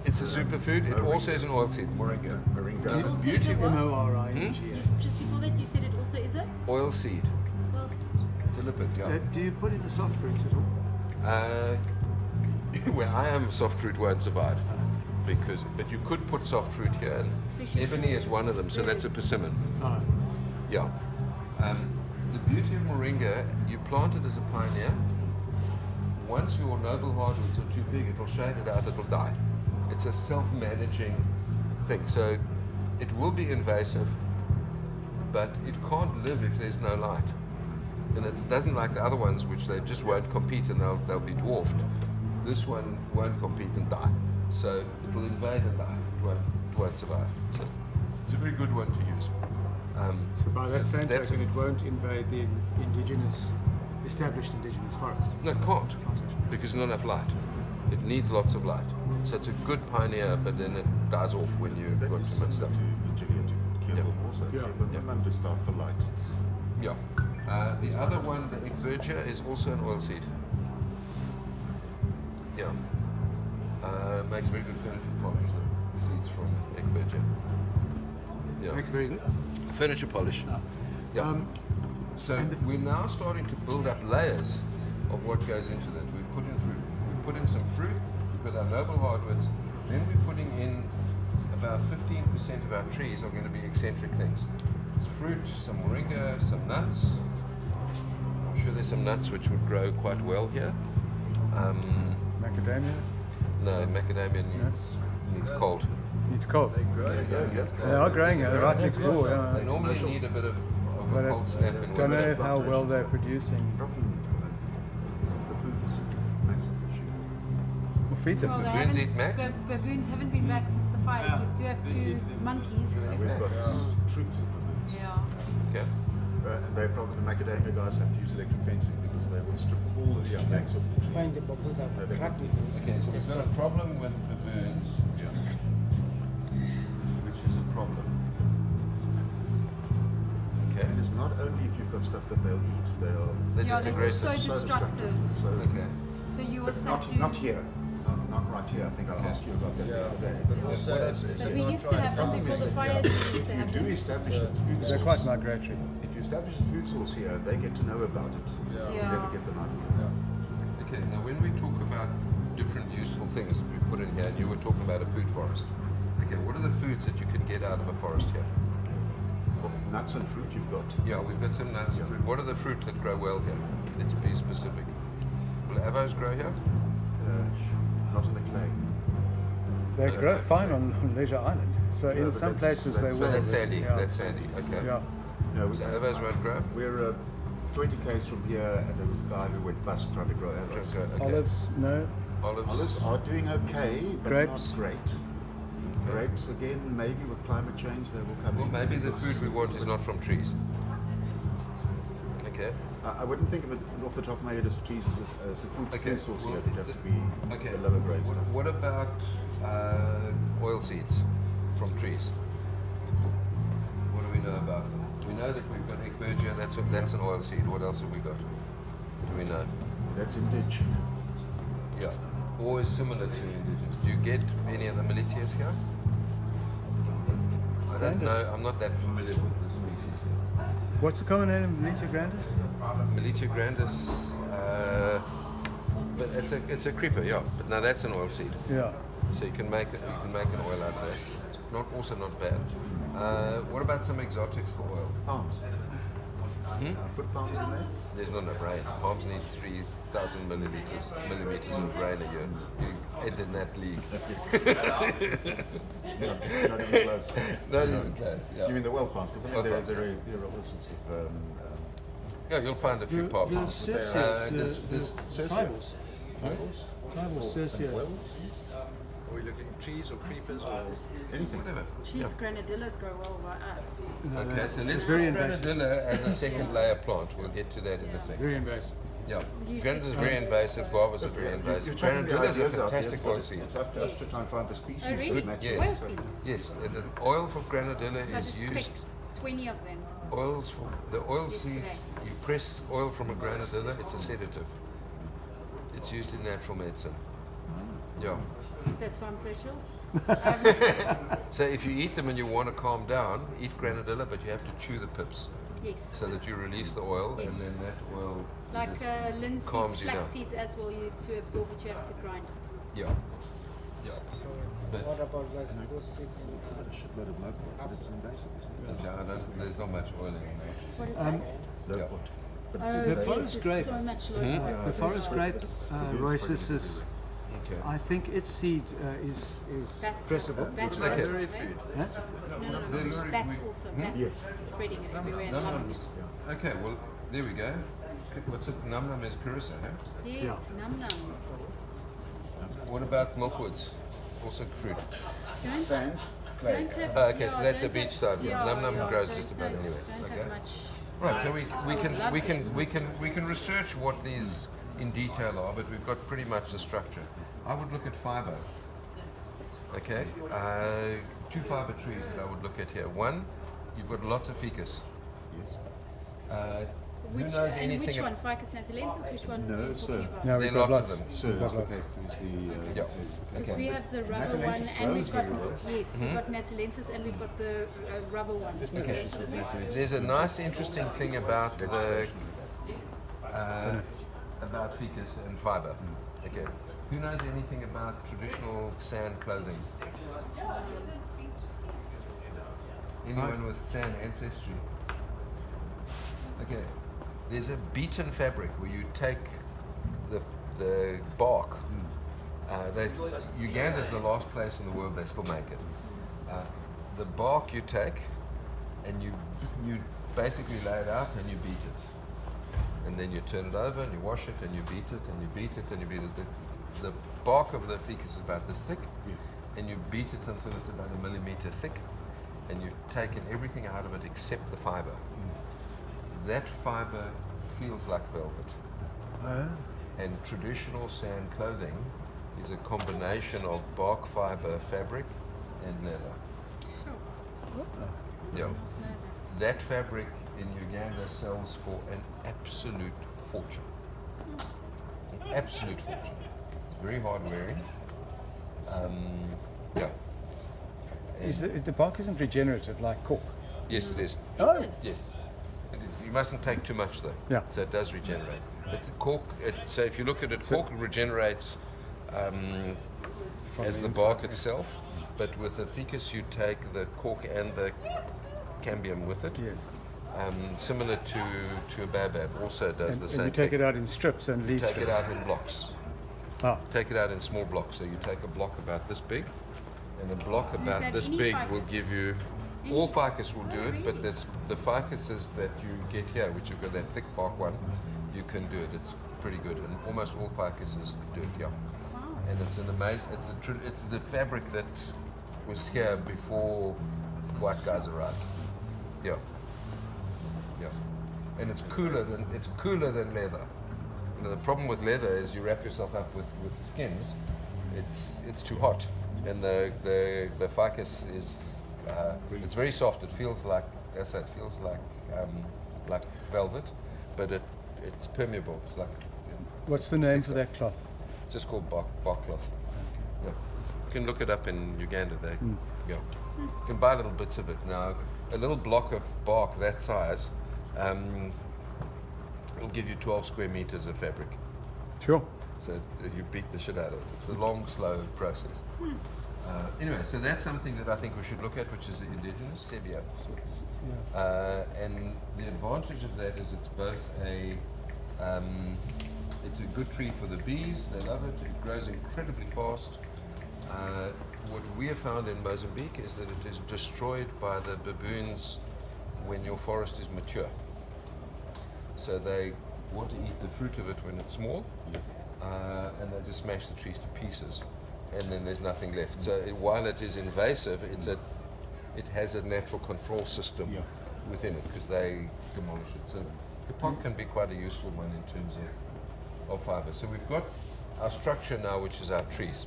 It's a superfood. It also is an oilseed. Moringa. Moringa. The Also beauty is a what? M-O-R-I-N-G-A. Just before that, you said it also is a oilseed. well. It's a lipid, yeah. Do you put in the soft fruits at all? where I am, soft fruit won't survive. But you could put soft fruit here, and Especially ebony is one of them, so that's a persimmon. Oh. Yeah. The beauty of moringa, you plant it as a pioneer. Once your noble hardwoods are too big, it'll shade it out, it'll die. It's a self-managing thing. So it will be invasive, but it can't live if there's no light. And it doesn't like the other ones, which they just won't compete and they'll be dwarfed. This one won't compete and die. So it'll invade and die. It won't survive. So it's a very good one to use. So by that same that's- token, it won't invade the established indigenous forest. No, it can't, because there's not enough light. It needs lots of light. So it's a good pioneer, but then it dies off when you've That got is too much similar stuff. to Virginia, to Kiel Yeah. also. Yeah. But Yeah. the man just died for light. Yeah. The other one, the Egbergia, is also an oilseed. Yeah. Makes very good furniture polish, the seeds from Egbergia. Yeah. Makes very good. Furniture polish. Yeah. So we're now starting to build up layers of what goes into that. We put in fruit. We put in some fruit. We put our noble hardwoods. Then we're putting in about 15% of our trees are going to be eccentric things. It's fruit, some moringa, some nuts. I'm sure there's some nuts which would grow quite well here. Macadamia. No, macadamia needs cold. It's cold. Yeah. They are growing here, right next door. They Yeah. normally need a bit of But a cold snap in don't know winter. how well they're producing. Problem, the baboons, massive issue. We'll feed them. Well, they Baboons haven't- eat Max? Baboons haven't been back since the fires. We do have two monkeys. We've got troops of baboons. Yeah. Okay. And they probably, the macadamia guys have to use electric fencing because they will strip all of the backs off the tree. Find the bubbles up, crack with Okay, so we've got a problem with baboons, which is a problem. Okay. And it's not only if you've got stuff that they'll eat, they are They're Yeah, just they're aggressive. so destructive. So, Okay. So you but also not, do. not here. Not right here. I think I asked you about that the other day. But also, But we used to have them before the fires. We used to If have you do them. establish a food They're source, quite migratory. if you establish a food source here, they get to know about it. You Yeah. never get them out. okay, now when we talk about different useful things that we put in here, and you were talking about a food forest. Okay, what are the foods that you can get out of a forest here? Well, nuts and fruit you've got. Yeah, we've got some nuts and fruit. What are the fruit that grow well here? Let's be specific. Will avos grow here? Not in the clay. They Okay. grow fine on Leisure Island. So Yeah, in but some that's- places they that's- will. So that's but- sandy. yeah. That's sandy. Okay. Yeah. No, So avos won't grow? we're 20 k's from here, and there was a guy who went bust trying to grow avos. Okay. Olives, no. Olives. Olives are doing okay, but Grapes? not great. Grapes, again, maybe with climate change they will come Well, in. maybe the because food we want is not from trees. Okay. I wouldn't think of it off the top of my head as trees as a food, Okay, food source well, here. It'd have to be Okay. the lower grade stuff. What about oil seeds from trees? What do we know about them? We know that we've got Egbergia, that's an oil seed. What else have we got? Do we know? That's in ditch. Yeah. Or is similar to indigenous. Do you get any of the militias here? I don't know. I'm not that familiar with the species here. What's the common name of Militia grandis? Militia grandis, but it's a creeper, yeah. But now that's an oil seed. Yeah. So you can make an oil out there. It's also not bad. What about some exotics for oil? Palms. Put palms in there. There's not enough rain. Palms need 3,000 millimeters of rain a year. You end in that league. Not even close. Not even close. Yeah. You mean the well palms? Because Well there palms, are all sorts of. Yeah, you'll find a few palms. Circe, This tribals. Tribals? Tribals, Circe. Are we looking trees or creepers or anything? Whatever. Cheese granadillas grow well by us. Okay, so let's It's very put invasive. granadilla as a second layer plant. We'll get to that in a second. Very invasive. Yeah, You granadilla is said very it's- invasive. Guavas are very invasive. Granadilla is a fantastic oil seed. It's up to us to try and find the species Oh, really? that matches. Yes. Oil seed. Yes, the oil for granadilla So I is just used. picked 20 of them. Oils for the oil seed. Yesterday. You press oil from a granadilla. It's a sedative. It's used in natural medicine. Yeah. That's why I'm so chill. So if you eat them and you want to calm down, eat granadilla, but you have to chew the pips. Yes. so that you release the oil, Yes. and then that oil Like just linseeds, calms you flax down. seeds as well. To absorb it, you have to grind it. Yeah. Yeah. So But- what about those seeds in No, there's not much oil in there. What is that? Yeah. Oh, The yes, forest there's grape. so much low Hmm? growth. The forest grape, Royces, Okay. I think its seed is Bats, pressable. bats Okay. also, Very right? food. Huh? No. Bats also. Bats spreading it everywhere. Num Lumps. nums. Okay, well, there we go. What's it? Num num is Carissa, huh? Yes, num-nums. What about milkwoods? Also fruit. Don't, Sand, don't have, Okay, so that's a beach side. Num num grows just about don't anywhere. Don't Okay. have much. Right, so we can research what these in detail are, but we've got pretty much the structure. I would look at fiber. Okay, 2 fiber trees that I would look at here. One, you've got lots of ficus. Who Which, knows and anything which one? Ficus natalensis? Which one No, are you sir. talking about? No, There we've are got lots lots. of them. So We've got is the lots. Yeah. Because we Okay. have the rubber one, Natalensis and we've got grows very well. yes, we've got natalensis, and we've got the rubber one. Okay. There's a nice, interesting thing about the about ficus and fiber. Okay. Who knows anything about traditional sand clothing? Anyone with sand ancestry? Okay. There's a beaten fabric where you take the bark. Uganda's the last place in the world they still make it. The bark you take, and you basically lay it out and you beat it, and then you turn it over and you wash it and you beat it and you beat it and you beat it. The bark of the ficus is about this thick, and you beat it until it's about 1 millimeter thick, and you've taken everything out of it except the fiber. That fiber feels like velvet. And traditional sand clothing is a combination of bark fiber fabric and leather. Sure. Yeah. Know That fabric in Uganda sells for an absolute fortune. An absolute fortune. It's very hard wearing. Yeah. Is the bark isn't regenerative like cork? Yes, it is. that. Oh. Is it? Yes, it is. You mustn't take too much though. Yeah. So it does regenerate. It's a cork. So if you look at it, cork regenerates as the bark itself, but with the ficus you take the cork and the cambium with it. Yes. Similar to a baobab, also does the And same you take thing. it out in strips and leaf Take strips. it out in blocks. Ah, Take it out in small blocks. So you take a block about this big, and a block that about this any big ficus? will give you. All ficus will do it, but there's the ficuses that you get here, which you've got that thick bark one, you can do it. It's pretty good, and almost all ficuses do it. Yeah, Wow. and it's an amazing. It's the fabric that was here before white guys arrived. Yeah, yeah, and it's cooler than leather. You know, the problem with leather is you wrap yourself up with skins, it's too hot, and the ficus is it's very soft. It feels like velvet, but it's permeable. It's like what's the name for textile. that cloth? It's just called bark cloth. Yeah. You can look it up in Uganda. Yeah. You can buy little bits of it now. A little block of bark that size will give you 12 square meters of fabric. Sure. So you beat the shit out of it. It's a long, slow process. Anyway, so that's something that I think we should look at, which is the indigenous sebia. And the advantage of that is it's both it's a good tree for the bees. They love it. It grows incredibly fast. What we have found in Mozambique is that it is destroyed by the baboons when your forest is mature. So they want to eat the fruit of it when it's small, and they just smash the trees to pieces, and then there's nothing left. So while it is invasive, it has a natural control system within it because they demolish it. So kapok can be quite a useful one in terms of fiber. So we've got our structure now, which is our trees.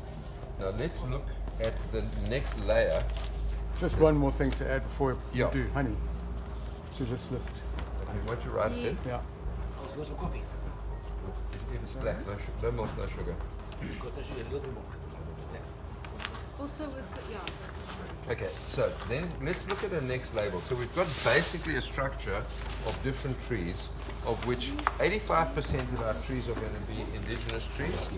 Now let's look at the next layer. Just one more thing to add before you Yeah. do honey to this list. Okay, why don't you write it in? Yes. Yeah. Where's some coffee? If it's black, no milk, no sugar. Got a little bit more. Also with the, yeah. Okay, so then let's look at the next label. So we've got basically a structure of different trees, of which 85% of our trees are going to be indigenous trees.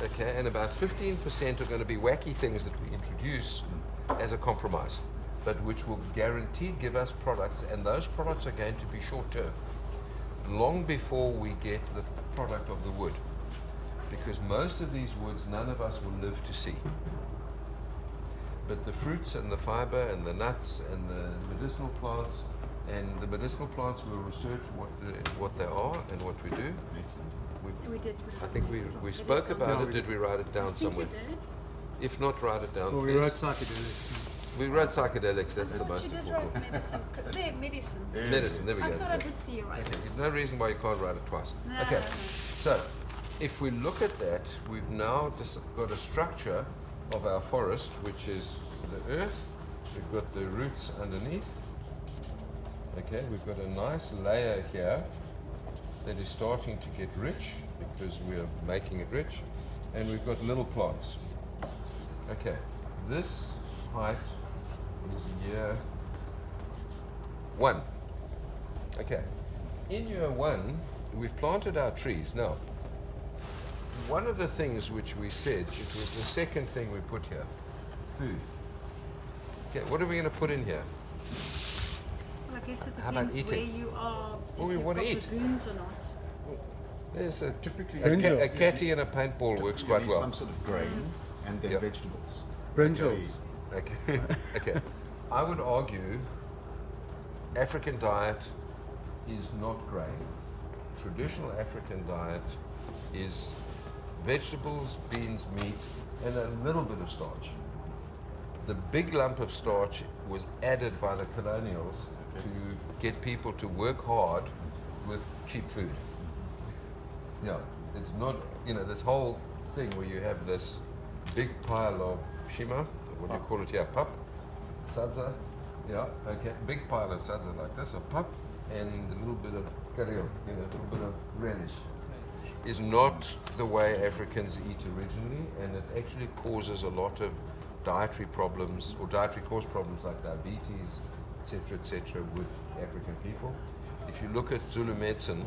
Okay, and about 15% are going to be wacky things that we introduce as a compromise, but which will guaranteed give us products, and those products are going to be short term, long before we get the product of the wood. Because most of these woods, none of us will live to see. But the fruits and the fiber and the nuts and the medicinal plants, and the medicinal plants, we'll research what they are and what we do. We did. I think we spoke about it. Did we write it down somewhere? If not, write it down, Well, please. we wrote psychedelics. We wrote psychedelics, that's the most You did important write one. medicine. There, medicine. Medicine, there we I go. thought I did see you write Okay, this. there's no reason why you can't write it twice. No, Okay, no, no. so if we look at that, we've now just got a structure of our forest, which is the earth, we've got the roots underneath. Okay, we've got a nice layer here that is starting to get rich because we're making it rich, and we've got little plants. Okay, this height is year 1. Okay, in year 1, we've planted our trees. Now, one of the things which we said, it was the second thing we put here, food. Okay, what are we going to put in here? Well, I guess it How about depends where eating? you are. Well, we if you've wanna got eat. baboons or not. There's a, Typically a catty and a paintball works You quite need well. some sort of grain and then Yep. vegetables. brinjals. Okay. Okay. I would argue African diet is not grain. Traditional African diet is vegetables, beans, meat, and a little bit of starch. The big lump of starch was added by the colonials to get people to work hard with cheap food. Yeah, it's not, this whole thing where you have this big pile of shima, what do you call it here, pup, sadza, yeah, okay, big pile of sadza like this, a pup, and a little bit of karil, a little bit of relish, is not the way Africans eat originally, and it actually causes a lot of dietary problems, or dietary caused problems like diabetes, etc., with African people. If you look at Zulu medicine,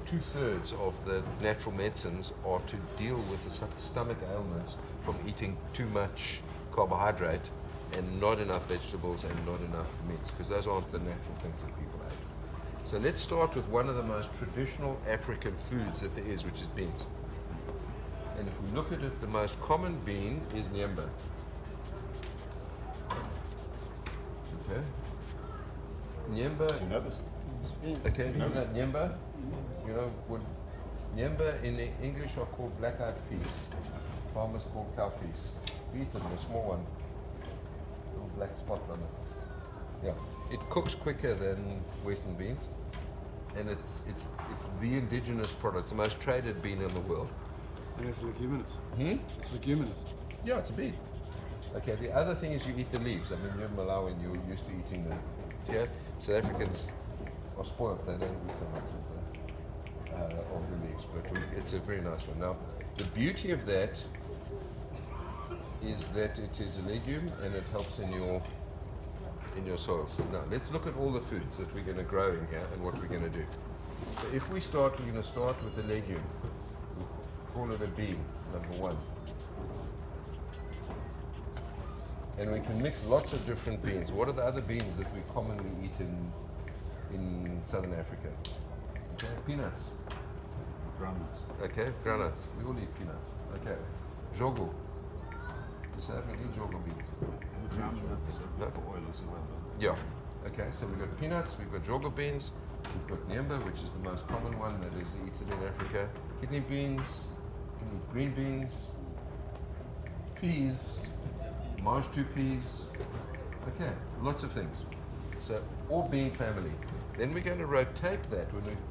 2/3 of the natural medicines are to deal with the stomach ailments from eating too much carbohydrate and not enough vegetables and not enough meats, because those aren't the natural things that people ate. So let's start with one of the most traditional African foods that there is, which is beans. And if we look at it, the most common bean is nyemba. Okay. Nyemba. Okay, you know that nyemba? You know what nyemba in English are called black-eyed peas. Farmers call cowpeas. Eat them, the small one. Little black spot on it. Yeah. It cooks quicker than Western beans. And it's the indigenous product. It's the most traded bean in the world. And it's leguminous. It's leguminous. Yeah, it's a bean. Okay, the other thing is you eat the leaves. I mean, you're Malawian, you're used to eating the... Yeah, South Africans are spoiled. They don't eat so much of the leaves, but it's a very nice one. Now, the beauty of that is that it is a legume and it helps in your soils. Now, let's look at all the foods that we're going to grow in here and what we're going to do. So if we're going to start with a legume. We'll call it a bean, number 1. And we can mix lots of different beans. What are the other beans that we commonly eat in southern Africa? Okay, peanuts. Groundnuts. Okay, groundnuts. We all eat peanuts. Okay, jogo. The South Africans eat jogo beans. Groundnuts No? for oil as well. Yeah. Okay, so we've got peanuts, we've got jogo beans, we've got nyemba, which is the most common one that is eaten in Africa. Kidney beans, green beans, peas, mange-tout peas. Okay, lots of things. So all bean family. Then we're going to rotate that.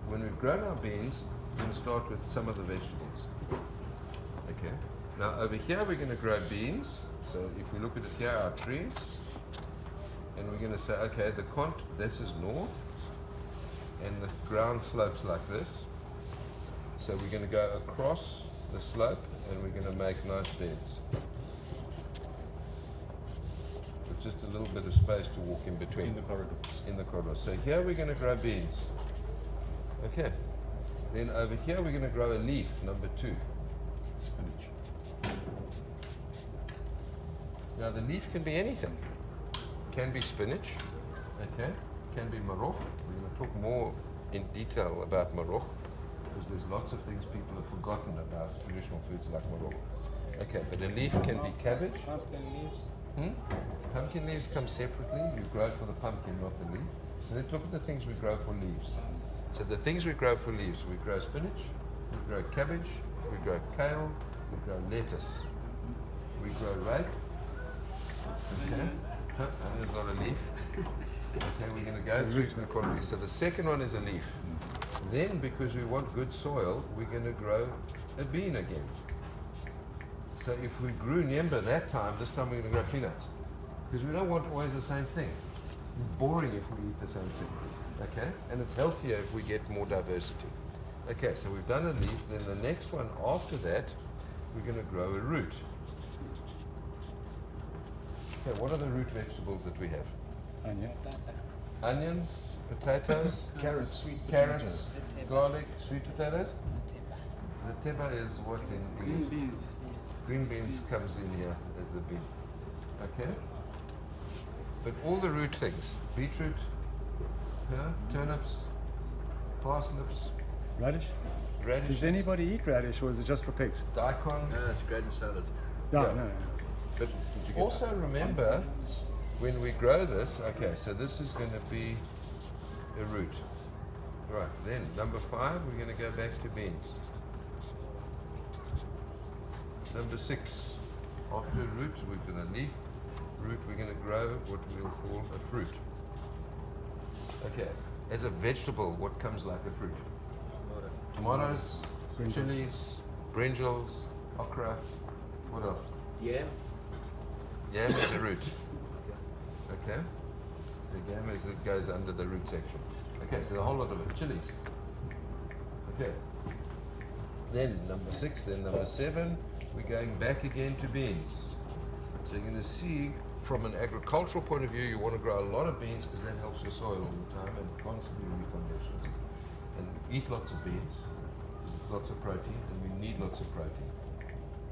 When we've grown our beans, we're going to start with some of the vegetables. Okay. Now over here we're going to grow beans. So if we look at it here, our trees, and we're going to say, okay, this is north, and the ground slopes like this. So we're going to go across the slope, and we're going to make nice beds. with just a little bit of space to walk in between. In the corridors. In the corridor. So here we're going to grow beans. Okay. Then over here we're going to grow a leaf, number 2. Spinach. Now the leaf can be anything. Can be spinach, okay, can be maroch. We're going to talk more in detail about maroch because there's lots of things people have forgotten about traditional foods like maroch. Okay, but a leaf can be cabbage. Pumpkin leaves. Pumpkin leaves come separately. You grow it for the pumpkin, not the leaf. So let's look at the things we grow for leaves. So the things we grow for leaves, we grow spinach, we grow cabbage, we grow kale, we grow lettuce, we grow rape. Okay, there's not a leaf. Okay, we're going to go through the quantity. So the second one is a leaf. Then, because we want good soil, we're going to grow a bean again. So if we grew Nyemba that time, this time we're going to grow peanuts. Because we don't want always the same thing. It's boring if we eat the same thing. Okay? And it's healthier if we get more diversity. Okay, so we've done a leaf. Then the next one after that, we're going to grow a root. Okay, what are the root vegetables that we have? Onion. Onions, potatoes, Carrots, sweet carrots, potatoes. garlic, sweet potatoes. Zateba is what in Green English? beans. Green beans comes in here as the bean. Okay? But all the root things, beetroot, turnips, parsnips, Radish? radishes, Does anybody eat radish or is it just for pigs? daikon. No, it's great in salad. No, Yeah. no. But also remember, when we grow this, okay, so this is going to be a root. Right, then number 5, we're going to go back to beans. Number 6, after root, we've got a leaf. Root, we're going to grow what we'll call a fruit. Okay, as a vegetable, what comes like a fruit? Tomatoes, chilies, brinjals, okra, what else? Yeah. Yam is a root. Okay? So yam is, it goes under the root section. Okay, so the whole lot of it. Chilies. Okay. Then number 6, then number 7, we're going back again to beans. So you're going to see from an agricultural point of view, you want to grow a lot of beans because that helps your soil all the time and constantly reconditions it. And eat lots of beans because it's lots of protein and we need lots of protein.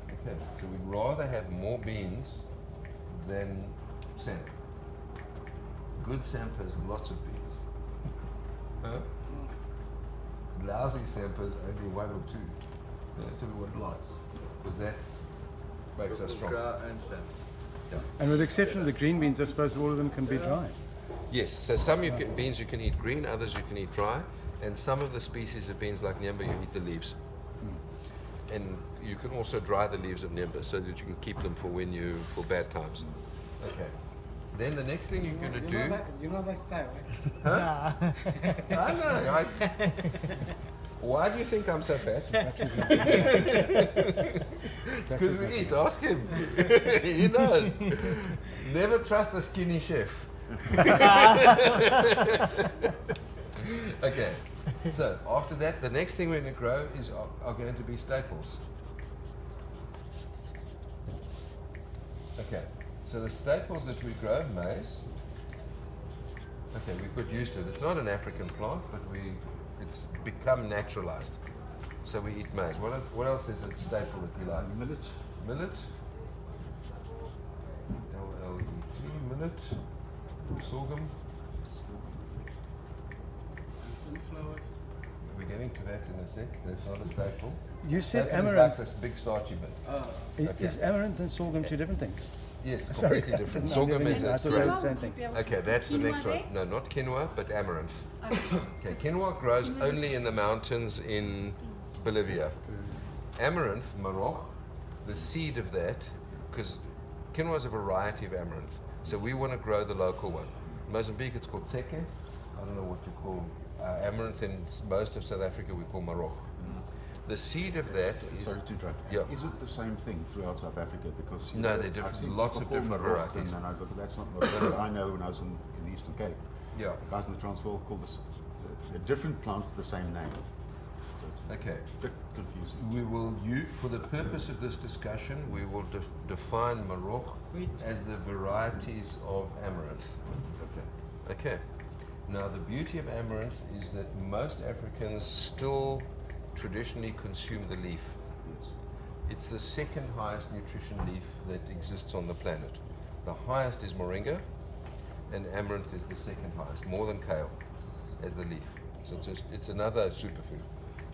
Okay, so we'd rather have more beans than samp. Good samp has lots of beans. Huh? Lousy samp has only 1 or 2. Yeah, so we want lots because that makes us strong. And stem. Yeah. And with the exception of the green beans, I suppose all of them can be dried. Yes, so some beans you can eat green, others you can eat dry, and some of the species of beans like Nyemba you eat the leaves. And you can also dry the leaves of Nyemba so that you can keep them for for bad times. Okay. Then the next thing you're going to do. You know that style, right? Huh? I know. Why do you think I'm so fat? It's because we eat. Ask him. He knows. Never trust a skinny chef. Okay. So after that, the next thing we're going to grow are going to be staples. Okay. So the staples that we grow, maize. Okay, we've got used to it. It's not an African plant, but it's become naturalized. So we eat maize. What else is a staple that we like? Millet. Millet. L-L-E-T, millet. Sorghum. And sunflowers. We're getting to that in a sec. That's not a staple. You said Staple is like amaranth. this big starchy bit. Okay. Is amaranth and sorghum two different things? Yes, Sorry, completely different. I Sorghum never is knew. I a thought they were grain. the same thing. Okay, that's the next one. Quinoa No, not quinoa, but amaranth. there? Okay, quinoa grows Quinoa's a only in the mountains in Bolivia. Amaranth, maroch, the seed of that, because quinoa is a variety of amaranth. So we want to grow the local one. In Mozambique, it's called teke. I don't know what you call amaranth. In most of South Africa, we call maroch. The seed of that is. Sorry to interrupt. Yeah. Is it the same thing throughout South Africa? Because No, know, they're different. I've seen Lots of people call different Maroc, varieties. And I go, that's not what I know when I was in the Eastern Cape. Yeah. The guys in the Transvaal call this a different plant with the same name. So Okay. Bit confusing. We will for the purpose of this discussion, we will define Maroc as the varieties of amaranth. Okay. Okay. Now the beauty of amaranth is that most Africans still traditionally consume the leaf. Yes. It's the second highest nutrition leaf that exists on the planet. The highest is moringa, and amaranth is the second highest, more than kale, as the leaf. So it's another superfood.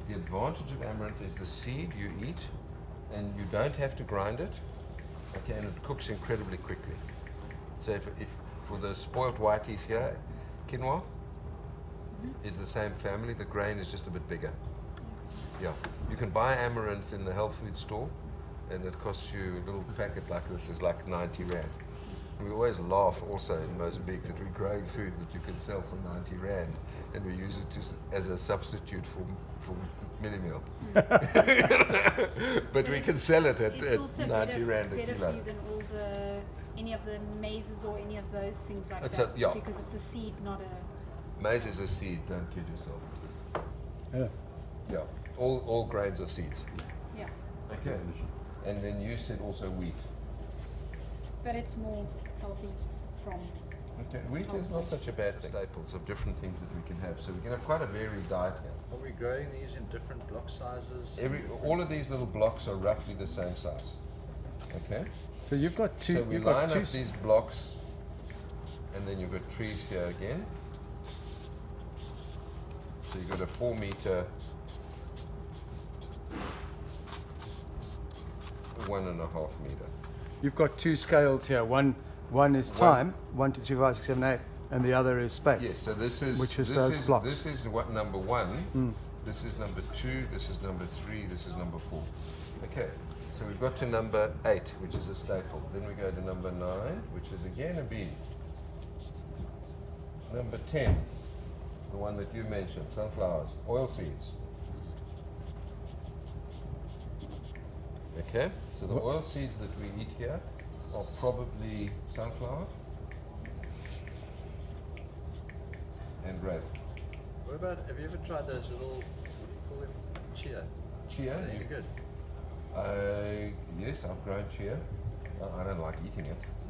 The advantage of amaranth is the seed you eat, and you don't have to grind it, okay, and it cooks incredibly quickly. So if for the spoiled whiteys here, quinoa is the same family, the grain is just a bit bigger. Yeah, you can buy amaranth in the health food store, and it costs you a little packet like this is like 90 rand. We always laugh also in Mozambique that we're growing food that you can sell for 90 rand, and we use it as a substitute for mini meal. But we can sell it at 90 rand a better kilo. for you than any of the mazes or any of those things like It's that. yeah. Because it's a seed, not a. Maize is a seed, don't kid yourself. Yeah. Yeah, all grains are seeds. Yeah. Okay. And then you said also wheat. But it's more healthy from. Okay, wheat is not such a bad thing. Staples of different things that we can have. So we can have quite a varied diet here. Are we growing these in different block sizes? All of these little blocks are roughly the same size. Okay? So you've got two. So we you've got line two up these blocks, and then you've got trees here again. So you've got a 4 meter, 1.5 meter. You've got two scales here. One is time, 1, 2, 3, 4, 5, 6, 7, 8, and the other is space. Yes, so this is those blocks. This is what number 1. This is number 2. This is number 3. This is number 4. Okay, so we've got to number 8, which is a staple. Then we go to number 9, which is again a bean. Number 10, the one that you mentioned, sunflowers, oil seeds. Okay, so the oil seeds that we eat here are probably sunflower and rape. What about, have you ever tried those little, what do you call them? Chia? Chia? Are they any good? Yes, I've grown chia. I don't like eating it. It's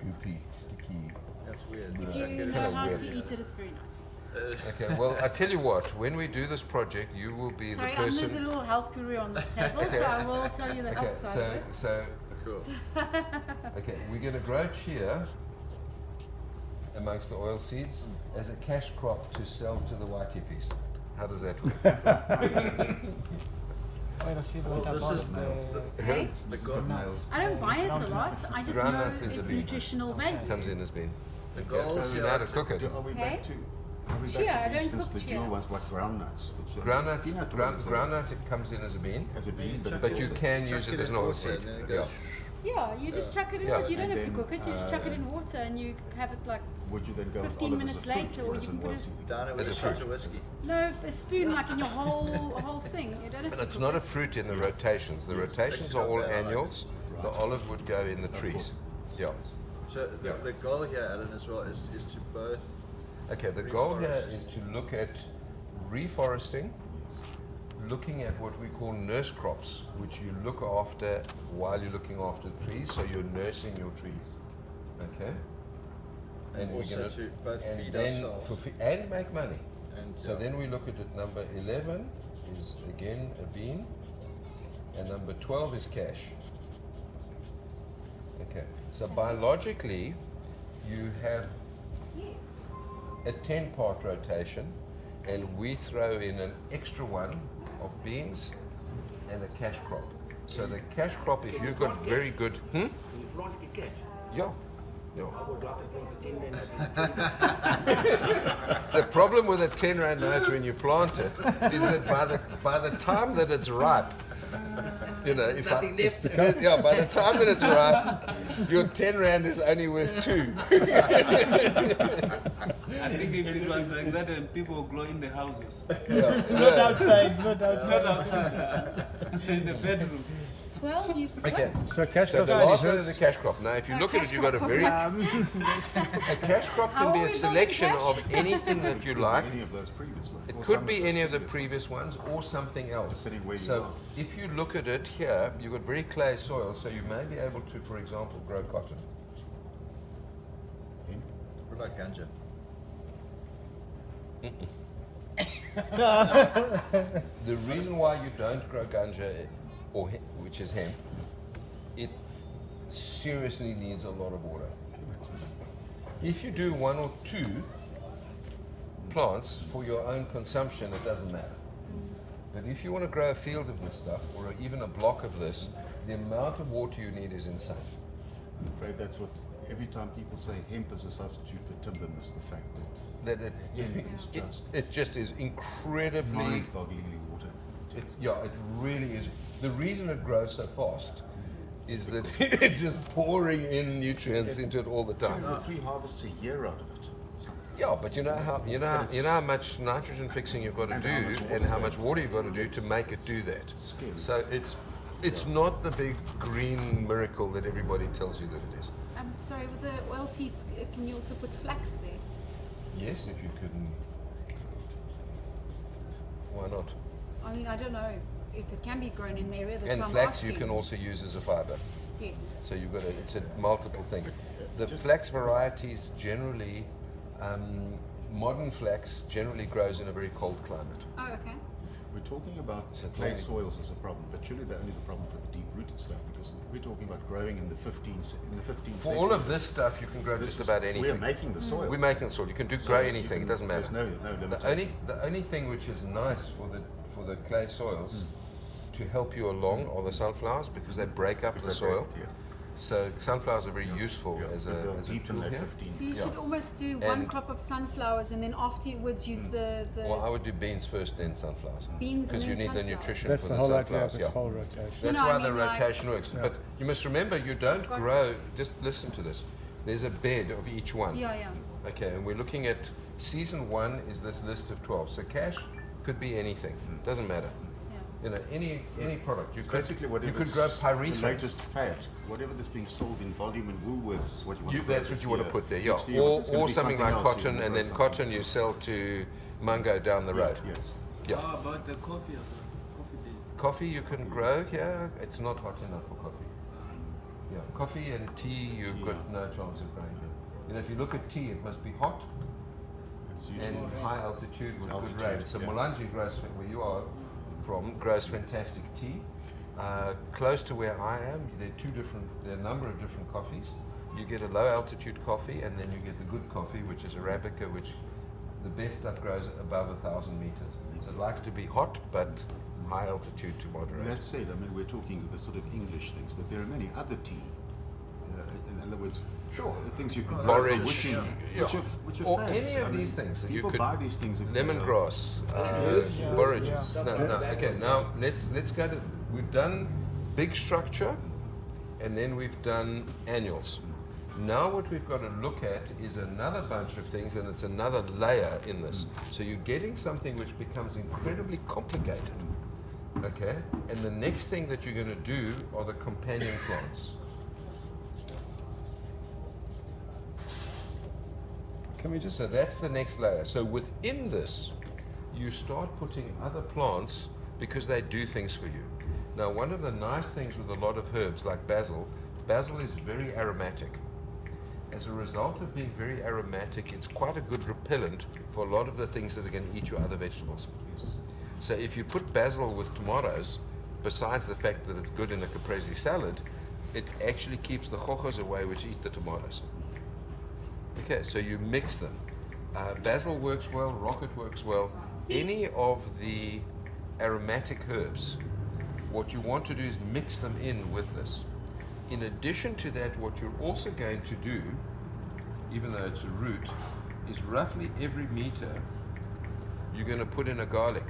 goopy, sticky. That's weird. If It's you like know kinda how weird. to eat it, it's very nice. Okay, well, I tell you what, when we do this project, you will be Sorry, the I'm person. the little health guru on this table, so I will tell you the Okay, health side of it. so Cool. okay, we're going to grow chia amongst the oil seeds as a cash crop to sell to the whitey piece. How does that work? Well, this is Okay? the goal. I don't buy it a lot. I just know Groundnuts is its a bean. nutritional value. Comes in as bean. The Okay, goals so we here know how are to cook it. Are we Okay. back to? Are we Chia, back to, I for don't instance, cook the chia. dual ones like groundnuts? which are Groundnuts, peanut oil, is groundnut it comes in as a bean, as a bean, chuck but but you also- can chuck use it it as an in oil water seed. and then it Yeah. goes Yeah, you just chuck it in Yeah. water. You don't And have to then, cook it. You just chuck it in water and you have it like Would you then go with 15 olive as a minutes fruit later, or as you an can put oil it seed? down it As with a a shot fruit. of whiskey. no a spoon like in your whole thing. You don't have And to it's cook not a it. fruit in the rotations. The rotations Actually are all not bad, I like annuals. The olive would go in the trees. Yeah. So the goal here, Alan, as well, is to both. Okay, the goal here Reforest. is to look at reforesting, looking at what we call nurse crops, which you look after while you're looking after trees, so you're nursing your trees. Okay? And we're also gonna- to both and feed then ourselves. and make money. And So then we look at it. Number 11 is again a bean, and number 12 is cash. Okay, so biologically, you have a 10-part rotation, and we throw in an extra one of beans and a cash crop. So the cash crop, if you've got very good, You plant the catch. yeah, yeah. I would rather plant the 10 The problem with a 10 rand note when you plant it is that by the time that it's ripe, you know, if nothing left. yeah, by the time that it's ripe, your 10 rand is only worth 2. I think if it was like that, then people would grow in the houses. Yeah. Not outside, not outside. Not outside. In the bedroom. Well, you Okay. So cash So crop the only last one herbs. is a cash crop. Now, if you look at it, you've got a very... A cash crop How can be are a we selection building of anything that you like. Any of those previous ones. It or could some be of any those of the previous. previous ones or something else. Depending where you So are. if you look at it here, you've got very clay soil, so you may be able to, for example, grow cotton. What about ganja? The reason why you don't grow ganja, or which is hemp, it seriously needs a lot of water. If you do one or two plants for your own consumption, it doesn't matter. But if you want to grow a field of this stuff, or even a block of this, the amount of water you need is insane. I'm afraid that's what, every time people say hemp is a substitute for timber, miss the fact that It just is incredibly... mind-bogglingly water. It really is. The reason it grows so fast is that it's just pouring in nutrients into it all the time. 2 or 3 harvests a year out of it. Yeah, but you know how much nitrogen fixing you've got to do, and how much water you've got to do to make it do that. So it's not the big green miracle that everybody tells you that it is. I'm sorry, with the oil seeds, can you also put flax there? Yes, if you couldn't. Why not? I mean, I don't know if it can be grown in the area. That's And why I'm flax asking. you can also use as a fiber. Yes. So you've got it's a multiple thing. The flax varieties generally, modern flax generally grows in a very cold climate. Oh, okay. We're talking about So it's clay mainly- soils as a problem, but surely they're only the problem for the deep-rooted stuff, because we're talking about growing in the 15th For all of this stuff, you can grow just about anything. We're making the soil. We're making the soil. You can So grow you anything. can- It doesn't matter. There's no limitation. The only thing which is nice for the clay soils to help you along are the sunflowers, because they break up the Because they soil. break it, So sunflowers are very useful as a deepen tool that here. 15. So you should Yeah. almost do one And- crop of sunflowers and then afterwards use the Well, I would do beans first, then sunflowers. Beans and Because you then need the sunflowers. nutrition That's for the the whole idea of sunflowers. this Yeah. whole rotation. That's No, why I the mean, like- rotation works. But you must remember, you don't Got- grow. Just listen to this. There's a bed of each one. Yeah. Okay, and we're looking at season 1 is this list of 12. So cash could be anything. Doesn't matter. You know, any product. You could Basically, you could grow the pyrethrum. latest fad, whatever that's being sold in volume in Woolworths is what you want to grow That's what this you want to year. put there, yeah. Next year, it's gonna Or be something like else, you cotton, wanna and grow then something. cotton you sell to Mungo down the road. Yes. Yeah. How about the coffee as well? Coffee bean. Coffee you can grow here. It's not hot enough for coffee. Yeah, coffee and tea you've got no chance of growing here. You know, if you look at tea, it must be hot It's usually- and high altitude with good Altitude, rain. So yeah. Mulanje grows where you are from grows fantastic tea. Close to where I am, there are a number of different coffees. You get a low altitude coffee, and then you get the good coffee, which is Arabica, which the best stuff grows above 1,000 meters. So it likes to be hot, but high altitude to moderate. That said, I mean, we're talking the sort of English things, but there are many other tea. In other words, Sure. the things you can grow Borage, for which are or fads. any I of mean, these things that you people could buy these things. If they are- lemongrass, borage. No, okay. Now let's go to. We've done big structure, and then we've done annuals. Now what we've got to look at is another bunch of things, and it's another layer in this. So you're getting something which becomes incredibly complicated. Okay, and the next thing that you're going to do are the companion plants. Can we just So that's the next layer. So within this, you start putting other plants because they do things for you. Now, one of the nice things with a lot of herbs like basil is very aromatic. As a result of being very aromatic, it's quite a good repellent for a lot of the things that are going to eat your other vegetables. So if you put basil with tomatoes, besides the fact that it's good in a caprese salad, it actually keeps the chojos away which eat the tomatoes. Okay, so you mix them. Basil works well, rocket works well. Any of the aromatic herbs, what you want to do is mix them in with this. In addition to that, what you're also going to do, even though it's a root, is roughly every meter you're going to put in a garlic.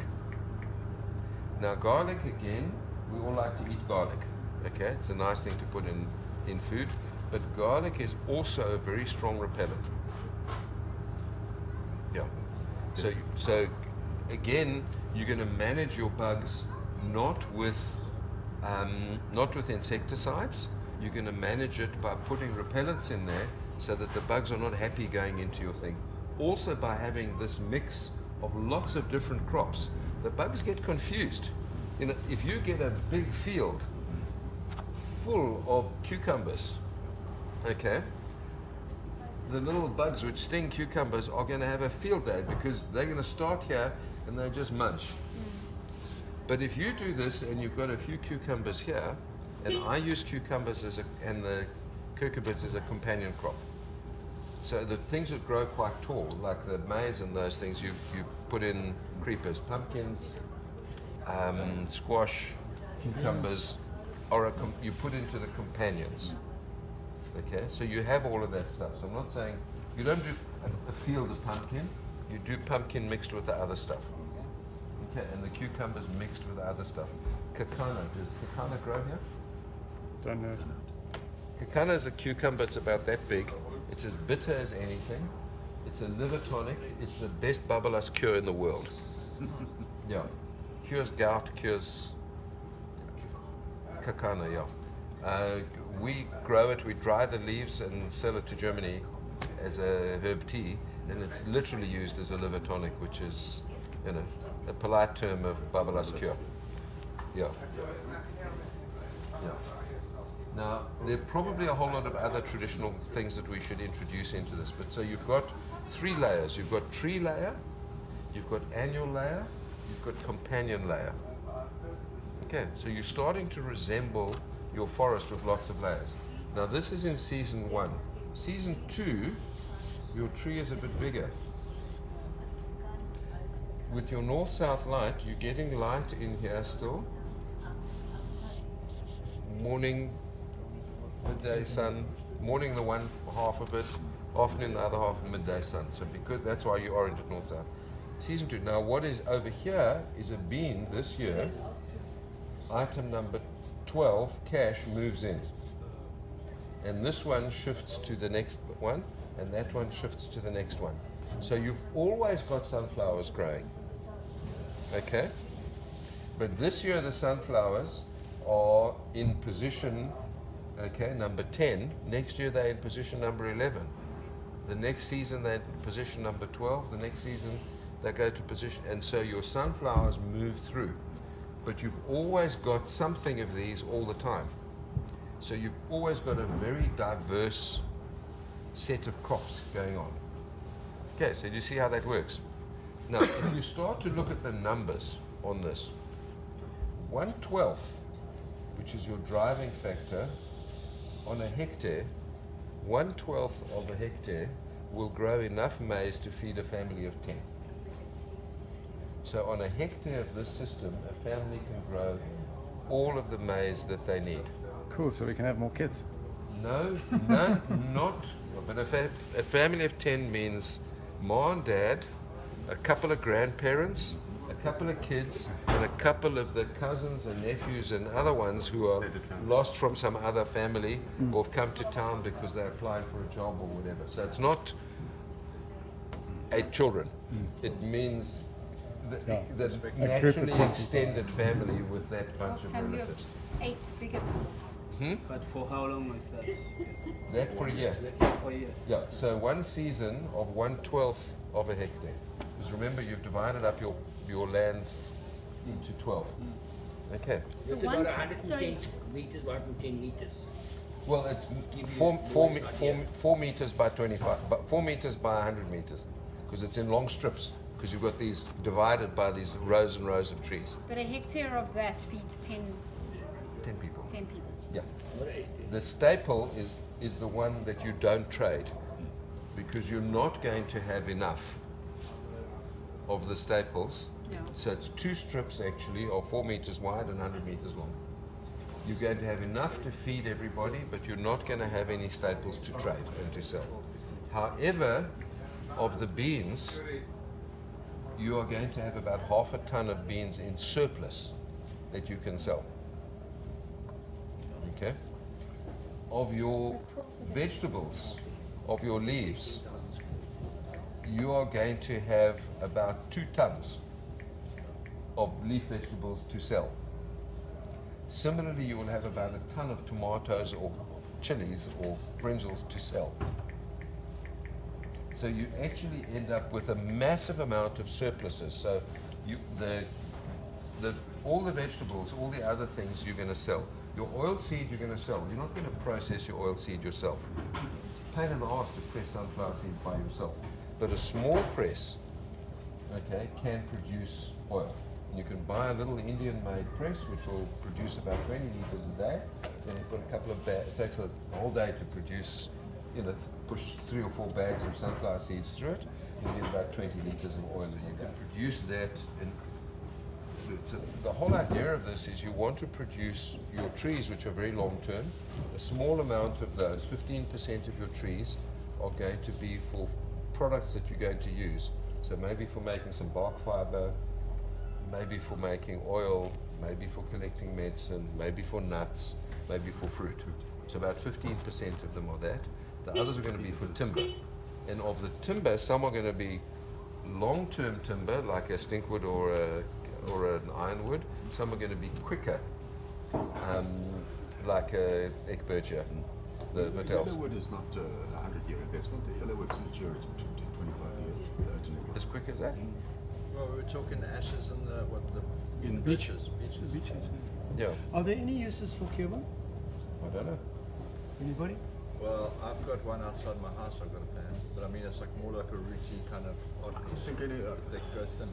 Now garlic, again, we all like to eat garlic. Okay, it's a nice thing to put in food, but garlic is also a very strong repellent. Yeah. So again, you're going to manage your bugs not with not with insecticides. You're going to manage it by putting repellents in there so that the bugs are not happy going into your thing. Also by having this mix of lots of different crops, the bugs get confused. You know, if you get a big field full of cucumbers, okay, the little bugs which sting cucumbers are going to have a field day because they're going to start here and they just munch. But if you do this and you've got a few cucumbers here, and I use cucumbers and the cucurbits as a companion crop. So the things that grow quite tall, like the maize and those things, you put in creepers, pumpkins, squash, cucumbers, or you put into the companions. Okay, so you have all of that stuff. So I'm not saying you don't do a field of pumpkin. You do pumpkin mixed with the other stuff. Okay, and the cucumbers mixed with the other stuff. Kakana, does kakana grow here? Don't know. Kakana is a cucumber. It's about that big. It's as bitter as anything. It's a liver tonic. It's the best bubble-us cure in the world. Yeah, cures gout, cures kakana. Yeah. We grow it, we dry the leaves and sell it to Germany as a herb tea, and it's literally used as a liver tonic, which is, you know, a polite term of bubble-us cure. Yeah. Yeah. Now, there are probably a whole lot of other traditional things that we should introduce into this, but so you've got 3 layers. You've got tree layer, you've got annual layer, you've got companion layer. Okay, so you're starting to resemble your forest with lots of layers. Now this is in season 1. Season 2, your tree is a bit bigger. With your north-south light, you're getting light in here still. Morning, midday sun, morning the one half of it, afternoon the other half, and midday sun. So because that's why you're orange at north-south. Season 2. Now what is over here is a bean this year, item number 12, cash, moves in. And this one shifts to the next one, and that one shifts to the next one. So you've always got sunflowers growing. Okay? But this year the sunflowers are in position, okay, number 10. Next year they're in position number 11. The next season they're in position number 12. The next season they go to position, and so your sunflowers move through. But you've always got something of these all the time. So you've always got a very diverse set of crops going on. Okay, so do you see how that works? Now, if you start to look at the numbers on this, 1/12, which is your driving factor, on a hectare, 1/12 of a hectare will grow enough maize to feed a family of 10. So on a hectare of this system, a family can grow all of the maize that they need. Cool, so we can have more kids. No, none, not. But a family of 10 means mom and dad, a couple of grandparents, a couple of kids, and a couple of the cousins and nephews and other ones who are lost from some other family or have come to town because they're applying for a job or whatever. So it's not 8 children. It means the naturally extended family with that bunch of Family relatives. of 8 bigger. But for how long is that? That for a year. For a year. Yeah, so one season of 1/12 of a hectare. Because remember, you've divided up your lands into 12. Okay. So it's about 110 meters, 110 meters. Well, it's 4 meters by 25, but 4 meters by 100 meters, because it's in long strips. Because you've got these divided by these rows and rows of trees. But a hectare of that feeds 10 people. 10 people. Yeah. The staple is the one that you don't trade, because you're not going to have enough of the staples. No. So it's 2 strips actually, or 4 meters wide and 100 meters long. You're going to have enough to feed everybody, but you're not going to have any staples to trade and to sell. However, of the beans, you are going to have about half a ton of beans in surplus that you can sell. Okay? Of your vegetables, of your leaves, you are going to have about 2 tons of leaf vegetables to sell. Similarly, you will have about a ton of tomatoes or chilies or brinjals to sell. So you actually end up with a massive amount of surpluses. So all the vegetables, all the other things you're going to sell. Your oil seed you're going to sell. You're not going to process your oil seed yourself. It's a pain in the arse to press sunflower seeds by yourself. But a small press, okay, can produce oil. And you can buy a little Indian-made press which will produce about 20 liters a day. Then you put a couple of bags. It takes a whole day to produce, push 3 or 4 bags of sunflower seeds through it. And you get about 20 liters of oil, and you can produce that. So the whole idea of this is you want to produce your trees, which are very long term. A small amount of those, 15% of your trees, are going to be for products that you're going to use. So maybe for making some bark fiber, maybe for making oil, maybe for collecting medicine, maybe for nuts, maybe for fruit. So about 15% of them are that. The others are going to be for timber. And of the timber, some are going to be long-term timber, like a stinkwood or an ironwood. Some are going to be quicker, like a ekbergia, the Vatels. Yellowwood is not a 100-year investment. The yellowwood's mature, it's between 25 years. As quick as that? Well, we were talking the ashes and In the beaches. Yeah. Are there any uses for cumin? I don't know. Anybody? Well, I've got one outside my house. I've got a plant, but I mean it's like more like a rooty kind of odd piece. They go thin.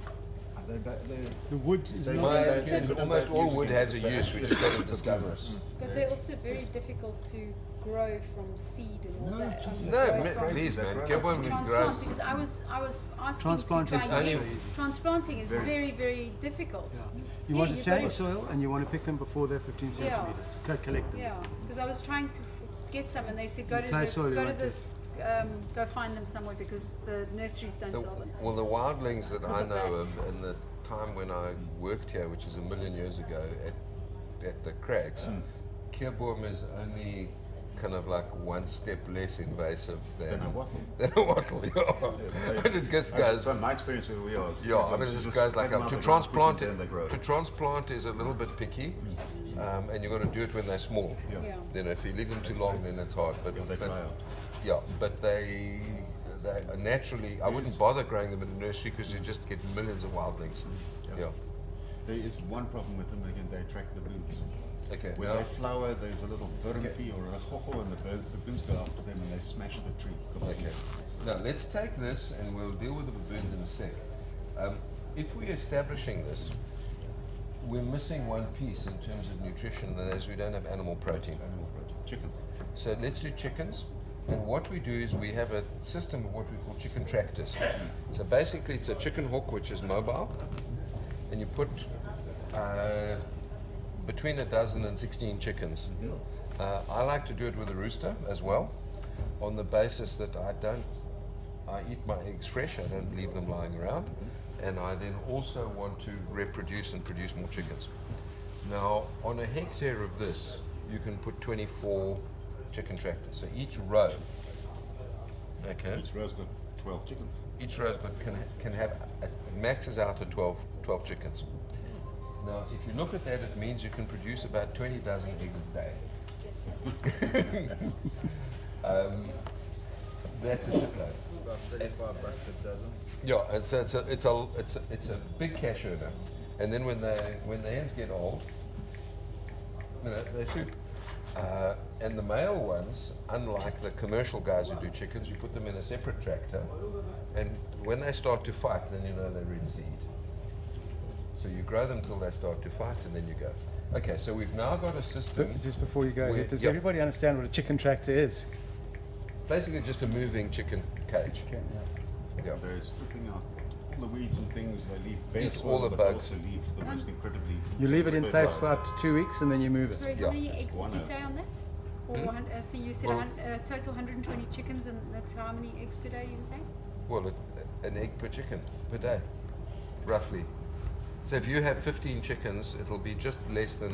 The wood is Almost all wood has a use. We just got to discover it. But they're also very difficult to grow from seed and all that. Please, man, get one with Transplant, grass. because I was asking Transplanting to is try very and easy. transplanting is very, very difficult. You Yeah, want to you've sandy got to- soil and you want to pick them before they're 15 Yeah. centimeters. Collect them. Yeah, because I was trying to get some, and they said go to Clay soil, you want this, go find them somewhere because the nurseries don't sell them. Well, the wildlings that I Because of know that. of in the time when I worked here, which is 1,000,000 years ago at the Crags, Kierboom is only kind of like one step less invasive than a wattle. Than a wattle, yeah. And it just goes. From my experience where we are. Yeah, I mean, it just goes like plant up. them To out the ground, transplant quickly, then they grow. to transplant is a little bit picky, and you've got to do it when they're small. Yeah. Then if you leave them too long, then it's hard. But They dry out. yeah, but they naturally, I wouldn't bother growing them in a nursery because you just get millions of wildlings. Yeah. There is one problem with them, again, they attract the birds. Okay. When Now, they flower, there's a little vermity or a hoho, and the birds go after them and they smash the tree. okay. Now let's take this and we'll deal with the baboons in a sec. If we're establishing this, we're missing one piece in terms of nutrition, and that is we don't have animal protein. Chickens. So let's do chickens. And what we do is we have a system of what we call chicken tractors. So basically it's a chicken hook which is mobile, and you put between a dozen and 16 chickens. I like to do it with a rooster as well, on the basis that I eat my eggs fresh, I don't leave them lying around, and I then also want to reproduce and produce more chickens. Now, on a hectare of this, you can put 24 chicken tractors. So each row, okay, Each row's got 12 chickens. each row's got can have it maxes out at 12 chickens. Now, if you look at that, it means you can produce about 20 dozen eggs a day. That's a shitload. About $35 a dozen. Yeah, and so it's a big cash earner. And then when the hens get old, they soup. And the male ones, unlike the commercial guys who do chickens, you put them in a separate tractor, and when they start to fight, then you know they're ready to eat. So you grow them till they start to fight, and then you go. Okay, so we've now got a system. Just before you go, where- does yeah. everybody understand what a chicken tractor is? Basically just a moving chicken cage. Okay, Yeah. They're stripping out all the weeds and things. They leave bare Eats soil, all the but bugs. They also leave the most incredibly. You leave it in place spread for out. up to 2 weeks and then you move it. Sorry, Yeah. how many eggs did one you of- say on that? Or I think you said Well- total 120 chickens, and that's how many eggs per day you were saying? Well, an egg per chicken per day, roughly. So if you have 15 chickens, it'll be just less than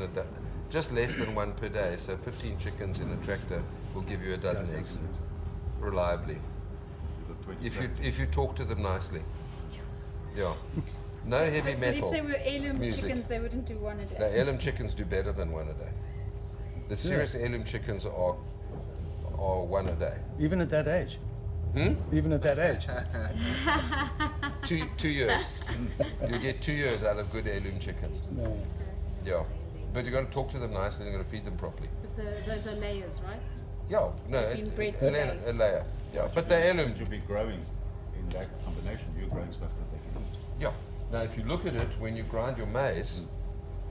one per day. So 15 chickens in a tractor will give you a dozen eggs, reliably. You've got 20 If tractors. you talk to them nicely. Yeah. No heavy But metal. if they were heirloom music. chickens, they wouldn't do one a day. The heirloom chickens do better than one a day. The serious heirloom chickens are one a day. Even at that age. Hmm? Even at that age. 2 years. You get 2 years out of good heirloom chickens. No. Yeah. But you've got to talk to them nicely and you've got to feed them properly. But those are layers, right? Yeah, no, Been bred it's a layer. Yeah, but the heirloom. You'll be growing in that combination. You're growing stuff that they can eat. Yeah. Now, if you look at it, when you grind your maize,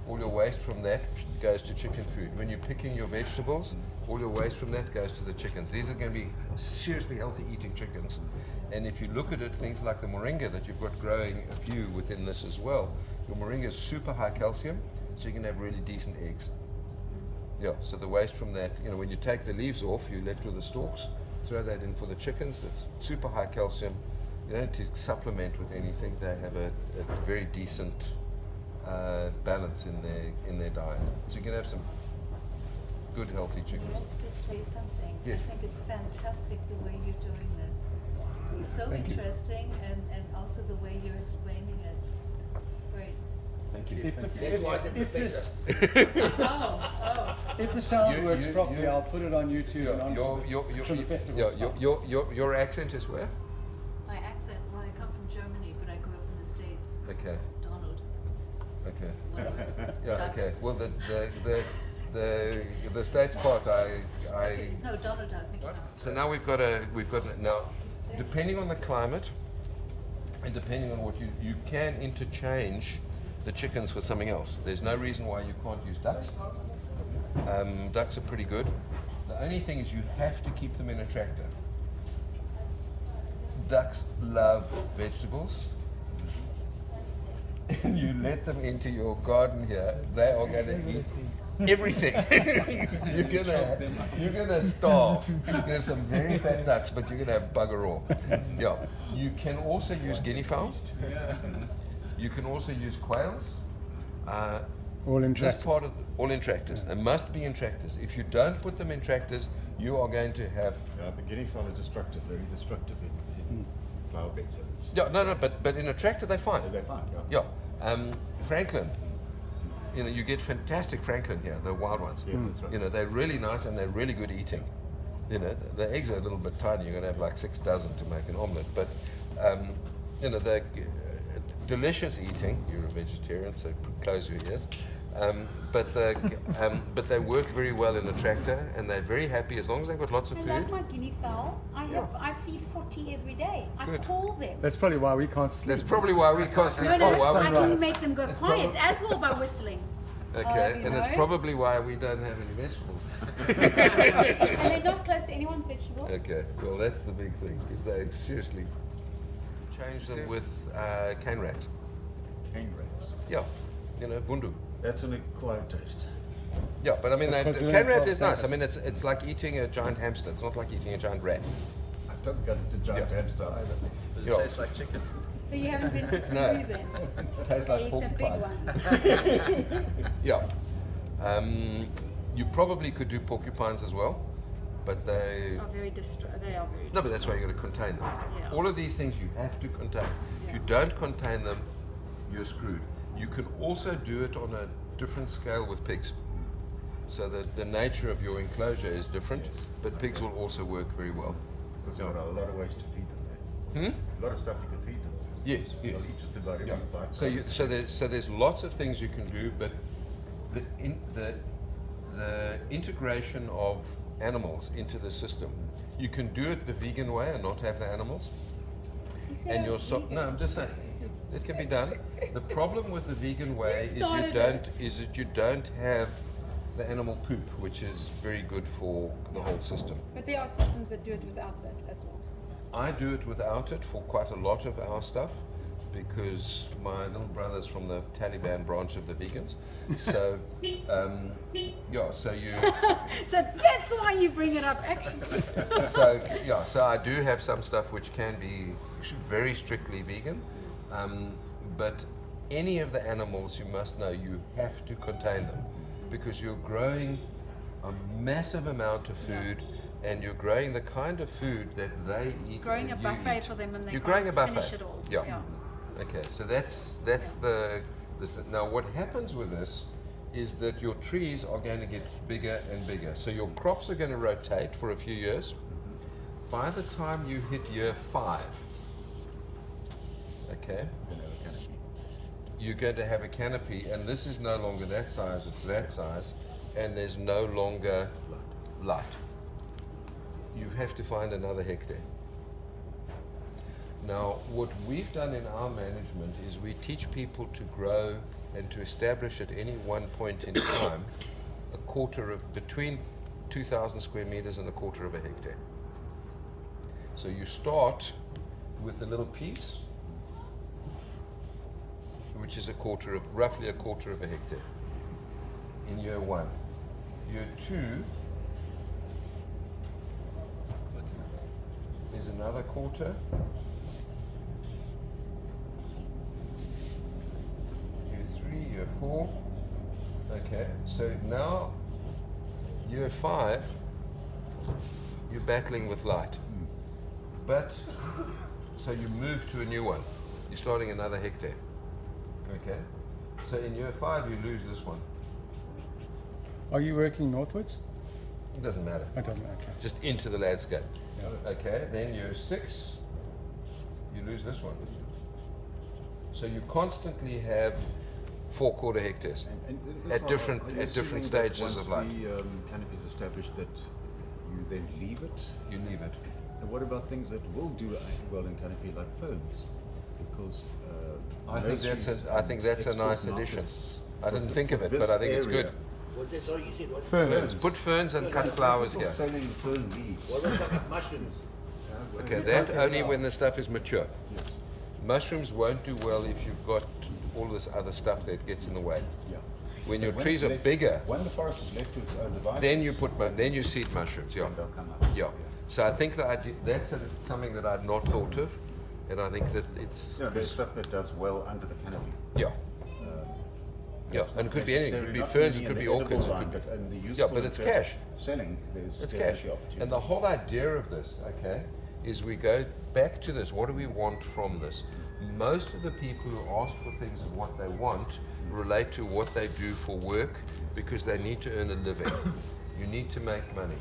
all your waste from that goes to chicken food. When you're picking your vegetables, all your waste from that goes to the chickens. These are going to be seriously healthy eating chickens. And if you look at it, things like the moringa that you've got growing a few within this as well, your moringa is super high calcium, so you can have really decent eggs. Yeah, so the waste from that, you know, when you take the leaves off, you're left with the stalks. Throw that in for the chickens. That's super high calcium. You don't need to supplement with anything. They have a very decent balance in their diet. So you can have some good healthy chickens. Just to say something. Yes. I think it's fantastic the way you're doing this. It's so Thank you. interesting and also the way you're explaining it. Great. Thank you. If the sound You- works you- properly, you- I'll put it on YouTube and onto the festival site. Your accent is where? My accent, well, I come from Germany, but I grew up in the States. Okay. Donald. Okay. Whatever. Yeah. Duck. Okay. Well, the States part, No, Donald Duck. Mickey Mouse. So now we've got now, depending on the climate, and depending on what you can interchange the chickens for something else. There's no reason why you can't use ducks. Ducks are pretty good. The only thing is you have to keep them in a tractor. Ducks love vegetables. And you let them into your garden here, they are going to eat everything. you're gonna starve. You're gonna have some very fat ducks, but you're gonna have bugger all. Yeah. You can also use guinea fowl. You can also use quails. All in This tractors. part of all in tractors. They must be in tractors. If you don't put them in tractors, you are going to have. Yeah, but guinea fowl are destructive, very destructive in flower beds. Yeah, no, but in a tractor they're fine. They're fine, yeah. Yeah. Franklin. You know, you get fantastic Franklin here, the wild ones. Yeah, that's right. You know, they're really nice and they're really good eating. You know, the eggs are a little bit tiny. You're going to have like 6 dozen to make an omelette. But, you know, they're delicious eating. You're a vegetarian, so close your ears. But they work very well in the tractor, and they're very happy as long as they've got lots of I food. love my guinea fowl. I feed 40 every day. I Good. call them. That's probably why we can't sleep. That's probably why we can't sleep. No, or why I we can make them go quiet as well by whistling. Okay, you and it's know. probably why we don't have any vegetables. And they're not close to anyone's vegetables. Okay, well that's the big thing, is they seriously change them with cane rats. Cane rats. Yeah, you know, vundu. That's an acquired taste. Yeah, but I mean, Because the they're cane rat in is nice. I focus. mean, it's like eating a giant hamster. It's not like eating a giant rat. I don't get into giant Yeah. hamster either. Does it Yeah. taste like chicken? So you haven't been to Peru No. then? Tastes They like eat the big porcupine. ones. Yeah. You probably could do porcupines as well, but they. They are very No, but that's why you got to contain them. Yeah. All of these things you have to contain. If you don't contain them, you're screwed. You can also do it on a different scale with pigs. So that the nature of your enclosure is different, but pigs will also work very well. Because there are a lot of ways to feed them there. A lot of stuff you can feed them. Yes, yes. They'll eat just about every Yeah. bite. So there's lots of things you can do, but the integration of animals into the system, you can do it the vegan way and not have the animals. And you're no, I'm just saying it can be done. The problem with the vegan way is that you don't have the animal poop, which is very good for the whole system. But there are systems that do it without that as well. I do it without it for quite a lot of our stuff because my little brother's from the Taliban branch of the vegans. So, yeah, so you... So that's why you bring it up, actually. So I do have some stuff which can be very strictly vegan, but any of the animals, you must know, you have to contain them because you're growing a massive amount of food and you're growing the kind of food that they eat. Growing a and you buffet eat. for them and they You're growing a can't buffet. finish it all. Yeah. Okay, so that's the this. Now, what happens with this is that your trees are going to get bigger and bigger. So your crops are going to rotate for a few years. By the time you hit year 5, okay, you're going to have a canopy, and this is no longer that size, it's that size, and there's no longer light. You have to find another hectare. Now, what we've done in our management is we teach people to grow and to establish at any one point in time between 2,000 square meters and a quarter of a hectare. So you start with a little piece, which is roughly a quarter of a hectare in year 1. Year 2 is another quarter. Year 3, year 4. Okay, so now year 5, you're battling with light. But, so you move to a new one. You're starting another hectare. Okay? So in year 5, you lose this one. Are you working northwards? It doesn't matter. I don't know. Okay. Just into the landscape. Yeah. Okay, then year 6, you lose this one. So you constantly have 4/4 hectares at different stages of life. Once the canopy is established, that you then leave it. You leave it. And what about things that will do well in canopy, like ferns? Because I think that's a nice addition. I didn't think of it, but I think it's good. What's that? Sorry, you said what? Ferns. Put ferns and cut flowers here. Selling fern leaves. What was like mushrooms? Okay, that only when the stuff is mature. Yes. Mushrooms won't do well if you've got all this other stuff that gets in the way. Yeah. When your When trees it's are left- bigger, When the forest is left to its own devices, then you seed mushrooms. Yeah, then they'll come up. yeah. So I think that that's something that I'd not thought of, and I think that it's There's stuff that does well under the canopy. yeah. Yeah, and it could be anything. It could be ferns, it could be orchids, it could be. Yeah, but it's cash. Selling, It's there's cash. the opportunity. And the whole idea of this, okay, is we go back to this. What do we want from this? Most of the people who ask for things and what they want relate to what they do for work because they need to earn a living. You need to make money.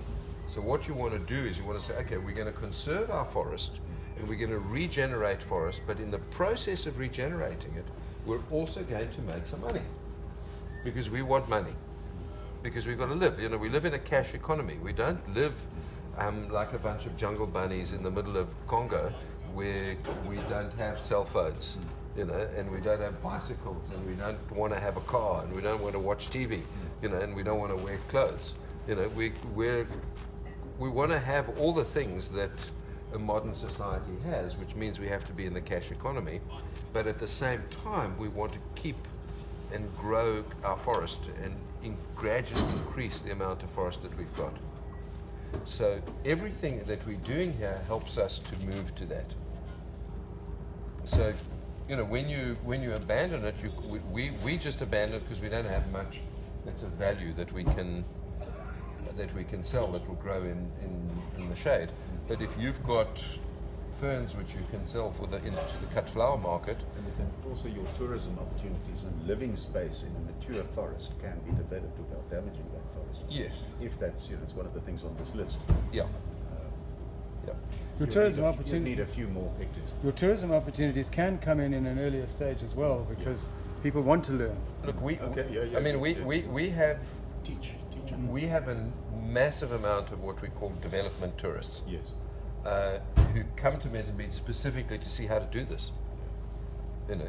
So what you want to do is you want to say, okay, we're going to conserve our forest and we're going to regenerate forest, but in the process of regenerating it, we're also going to make some money. Because we want money, because we've got to live. You know, we live in a cash economy. We don't live like a bunch of jungle bunnies in the middle of Congo, where we don't have cell phones, you know, and we don't have bicycles, and we don't want to have a car, and we don't want to watch TV, you know, and we don't want to wear clothes. You know, we want to have all the things that a modern society has, which means we have to be in the cash economy, but at the same time, we want to keep and grow our forest and gradually increase the amount of forest that we've got. So everything that we're doing here helps us to move to that. So, you know, when you abandon it, we just abandon it because we don't have much that's of value that we can sell that will grow in the shade. But if you've got ferns which you can sell for into the cut flower market. And also your tourism opportunities and living space in a mature forest can be developed without damaging that forest. Yes. If that's, you know, it's one of the things on this list. Yeah. Yeah. Your tourism You opportunities. need a few more hectares. Your tourism opportunities can come in an earlier stage as well because people want to learn. Look, Okay, I mean, we have teach. We have a massive amount of what we call development tourists. Yes. Who come to Mozambique specifically to see how to do this, you know,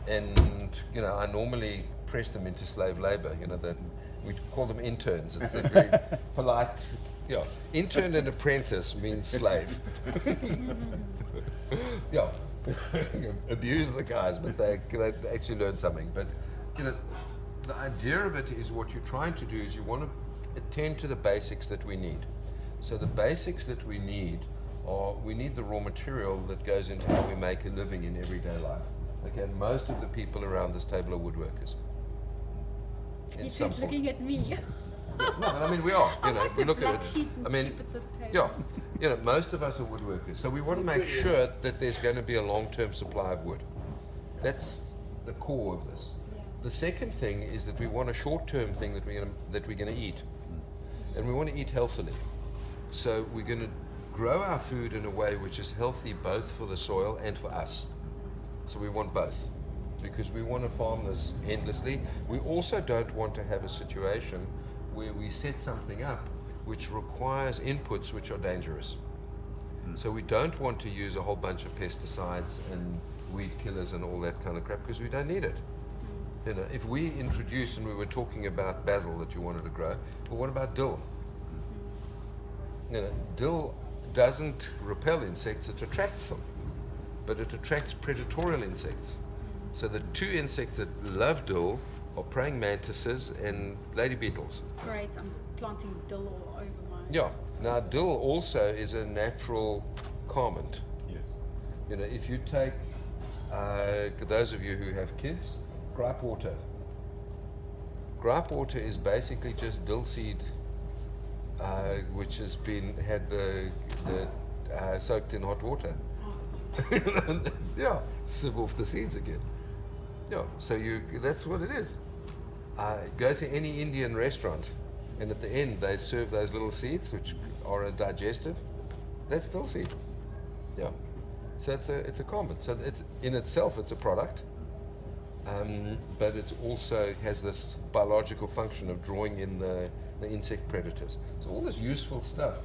and you know I normally press them into slave labor. You know that we call them interns. It's a very polite, yeah. Intern and apprentice means slave. Yeah, abuse the guys, but they actually learn something. But you know, the idea of it is what you're trying to do is you want to attend to the basics that we need. So the basics that we need. We need the raw material that goes into how we make a living in everyday life. Okay, most of the people around this table are woodworkers. He's just looking at me. No, but I mean we are. You know, we look at it. I mean, yeah. yeah, you know, most of us are woodworkers. So we want to make sure that there's going to be a long-term supply of wood. That's the core of this. The second thing is that we want a short-term thing that we're going to eat, and we want to eat healthily. So we're going to grow our food in a way which is healthy both for the soil and for us. So we want both, because we want to farm this endlessly. We also don't want to have a situation where we set something up which requires inputs which are dangerous. So we don't want to use a whole bunch of pesticides and weed killers and all that kind of crap, because we don't need it. You know, if we introduce, and we were talking about basil that you wanted to grow, well, what about dill? You know, dill doesn't repel insects, it attracts them, but it attracts predatorial insects. So the two insects that love dill are praying mantises and lady beetles. Great, I'm planting dill all over my... Yeah. Now, dill also is a natural calmant. Yes. You know, if you take, those of you who have kids, gripe water. Gripe water is basically just dill seed, which has been soaked in hot water. Yeah, sieve off the seeds again. Yeah, so that's what it is. Go to any Indian restaurant, and at the end they serve those little seeds, which are a digestive. That's dill seed. Yeah. So it's a calmant. So it's in itself it's a product, but it also has this biological function of drawing in the insect predators. So all this useful stuff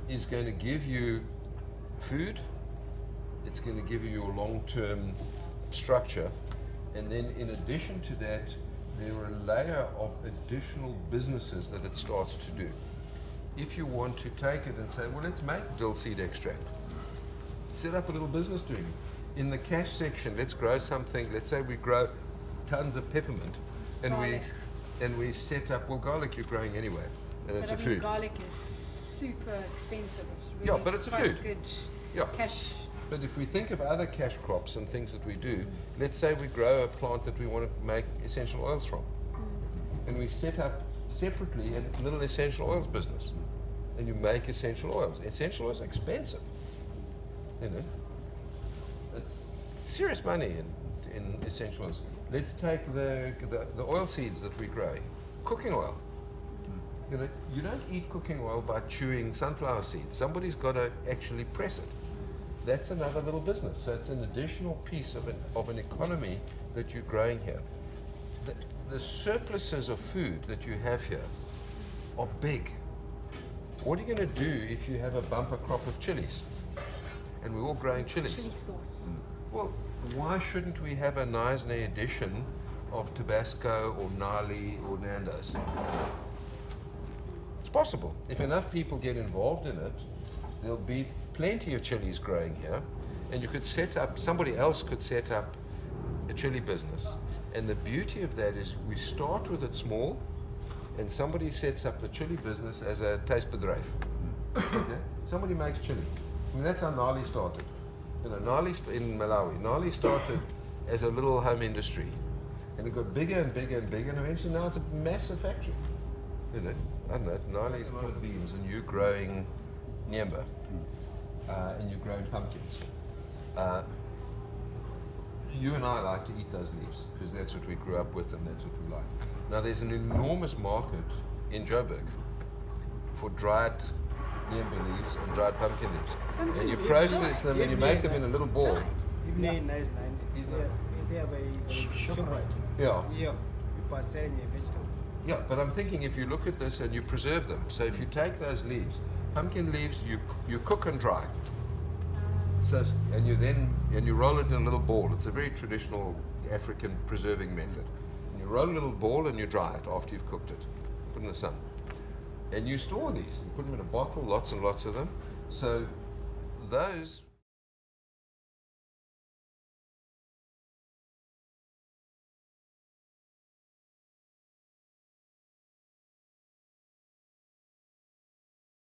is going to give you food. It's going to give you your long-term structure, and then in addition to that, there are a layer of additional businesses that it starts to do. If you want to take it and say, well, let's make dill seed extract, set up a little business doing it. In the cash section, let's grow something. Let's say we grow tons of peppermint, and we set up, well, garlic you're growing anyway, and it's a food. Garlic is super expensive. It's really but it's a quite food. Good cash. But if we think of other cash crops and things that we do, let's say we grow a plant that we want to make essential oils from, and we set up separately a little essential oils business, and you make essential oils. Essential oils are expensive. You know, it's serious money in essential oils. Let's take the oil seeds that we grow, cooking oil. You know, you don't eat cooking oil by chewing sunflower seeds. Somebody's got to actually press it. That's another little business. So it's an additional piece of an economy that you're growing here. The surpluses of food that you have here are big. What are you going to do if you have a bumper crop of chilies? And we're all growing chilies. Chili sauce. Well, why shouldn't we have a Knysna edition of Tabasco or Nali or Nando's? It's possible. If enough people get involved in it, there'll be plenty of chilies growing here, and you could set up, somebody else could set up a chili business. And the beauty of that is we start with it small, and somebody sets up the chili business as a tastebedrijf. Okay? Somebody makes chili. I mean, that's how Nali started. You know, in Malawi, Nali started as a little home industry, and it got bigger and bigger and bigger, and eventually now it's a massive factory. You know, I don't know, Nali's put beans, and you're growing Miombo, and you're growing pumpkins. You and I like to eat those leaves because that's what we grew up with and that's what we like. Now there's an enormous market in Joburg for dried Miombo leaves and dried pumpkin leaves. And you process them and you make them in a little ball. Even nice land. They have a shop, right? Yeah. Yeah. People are selling their vegetables. Yeah, but I'm thinking if you look at this and you preserve them, so if you take those leaves, pumpkin leaves, you cook and dry. So, and you roll it in a little ball. It's a very traditional African preserving method. And you roll a little ball and you dry it after you've cooked it. Put in the sun. And you store these. You put them in a bottle, lots and lots of them. So those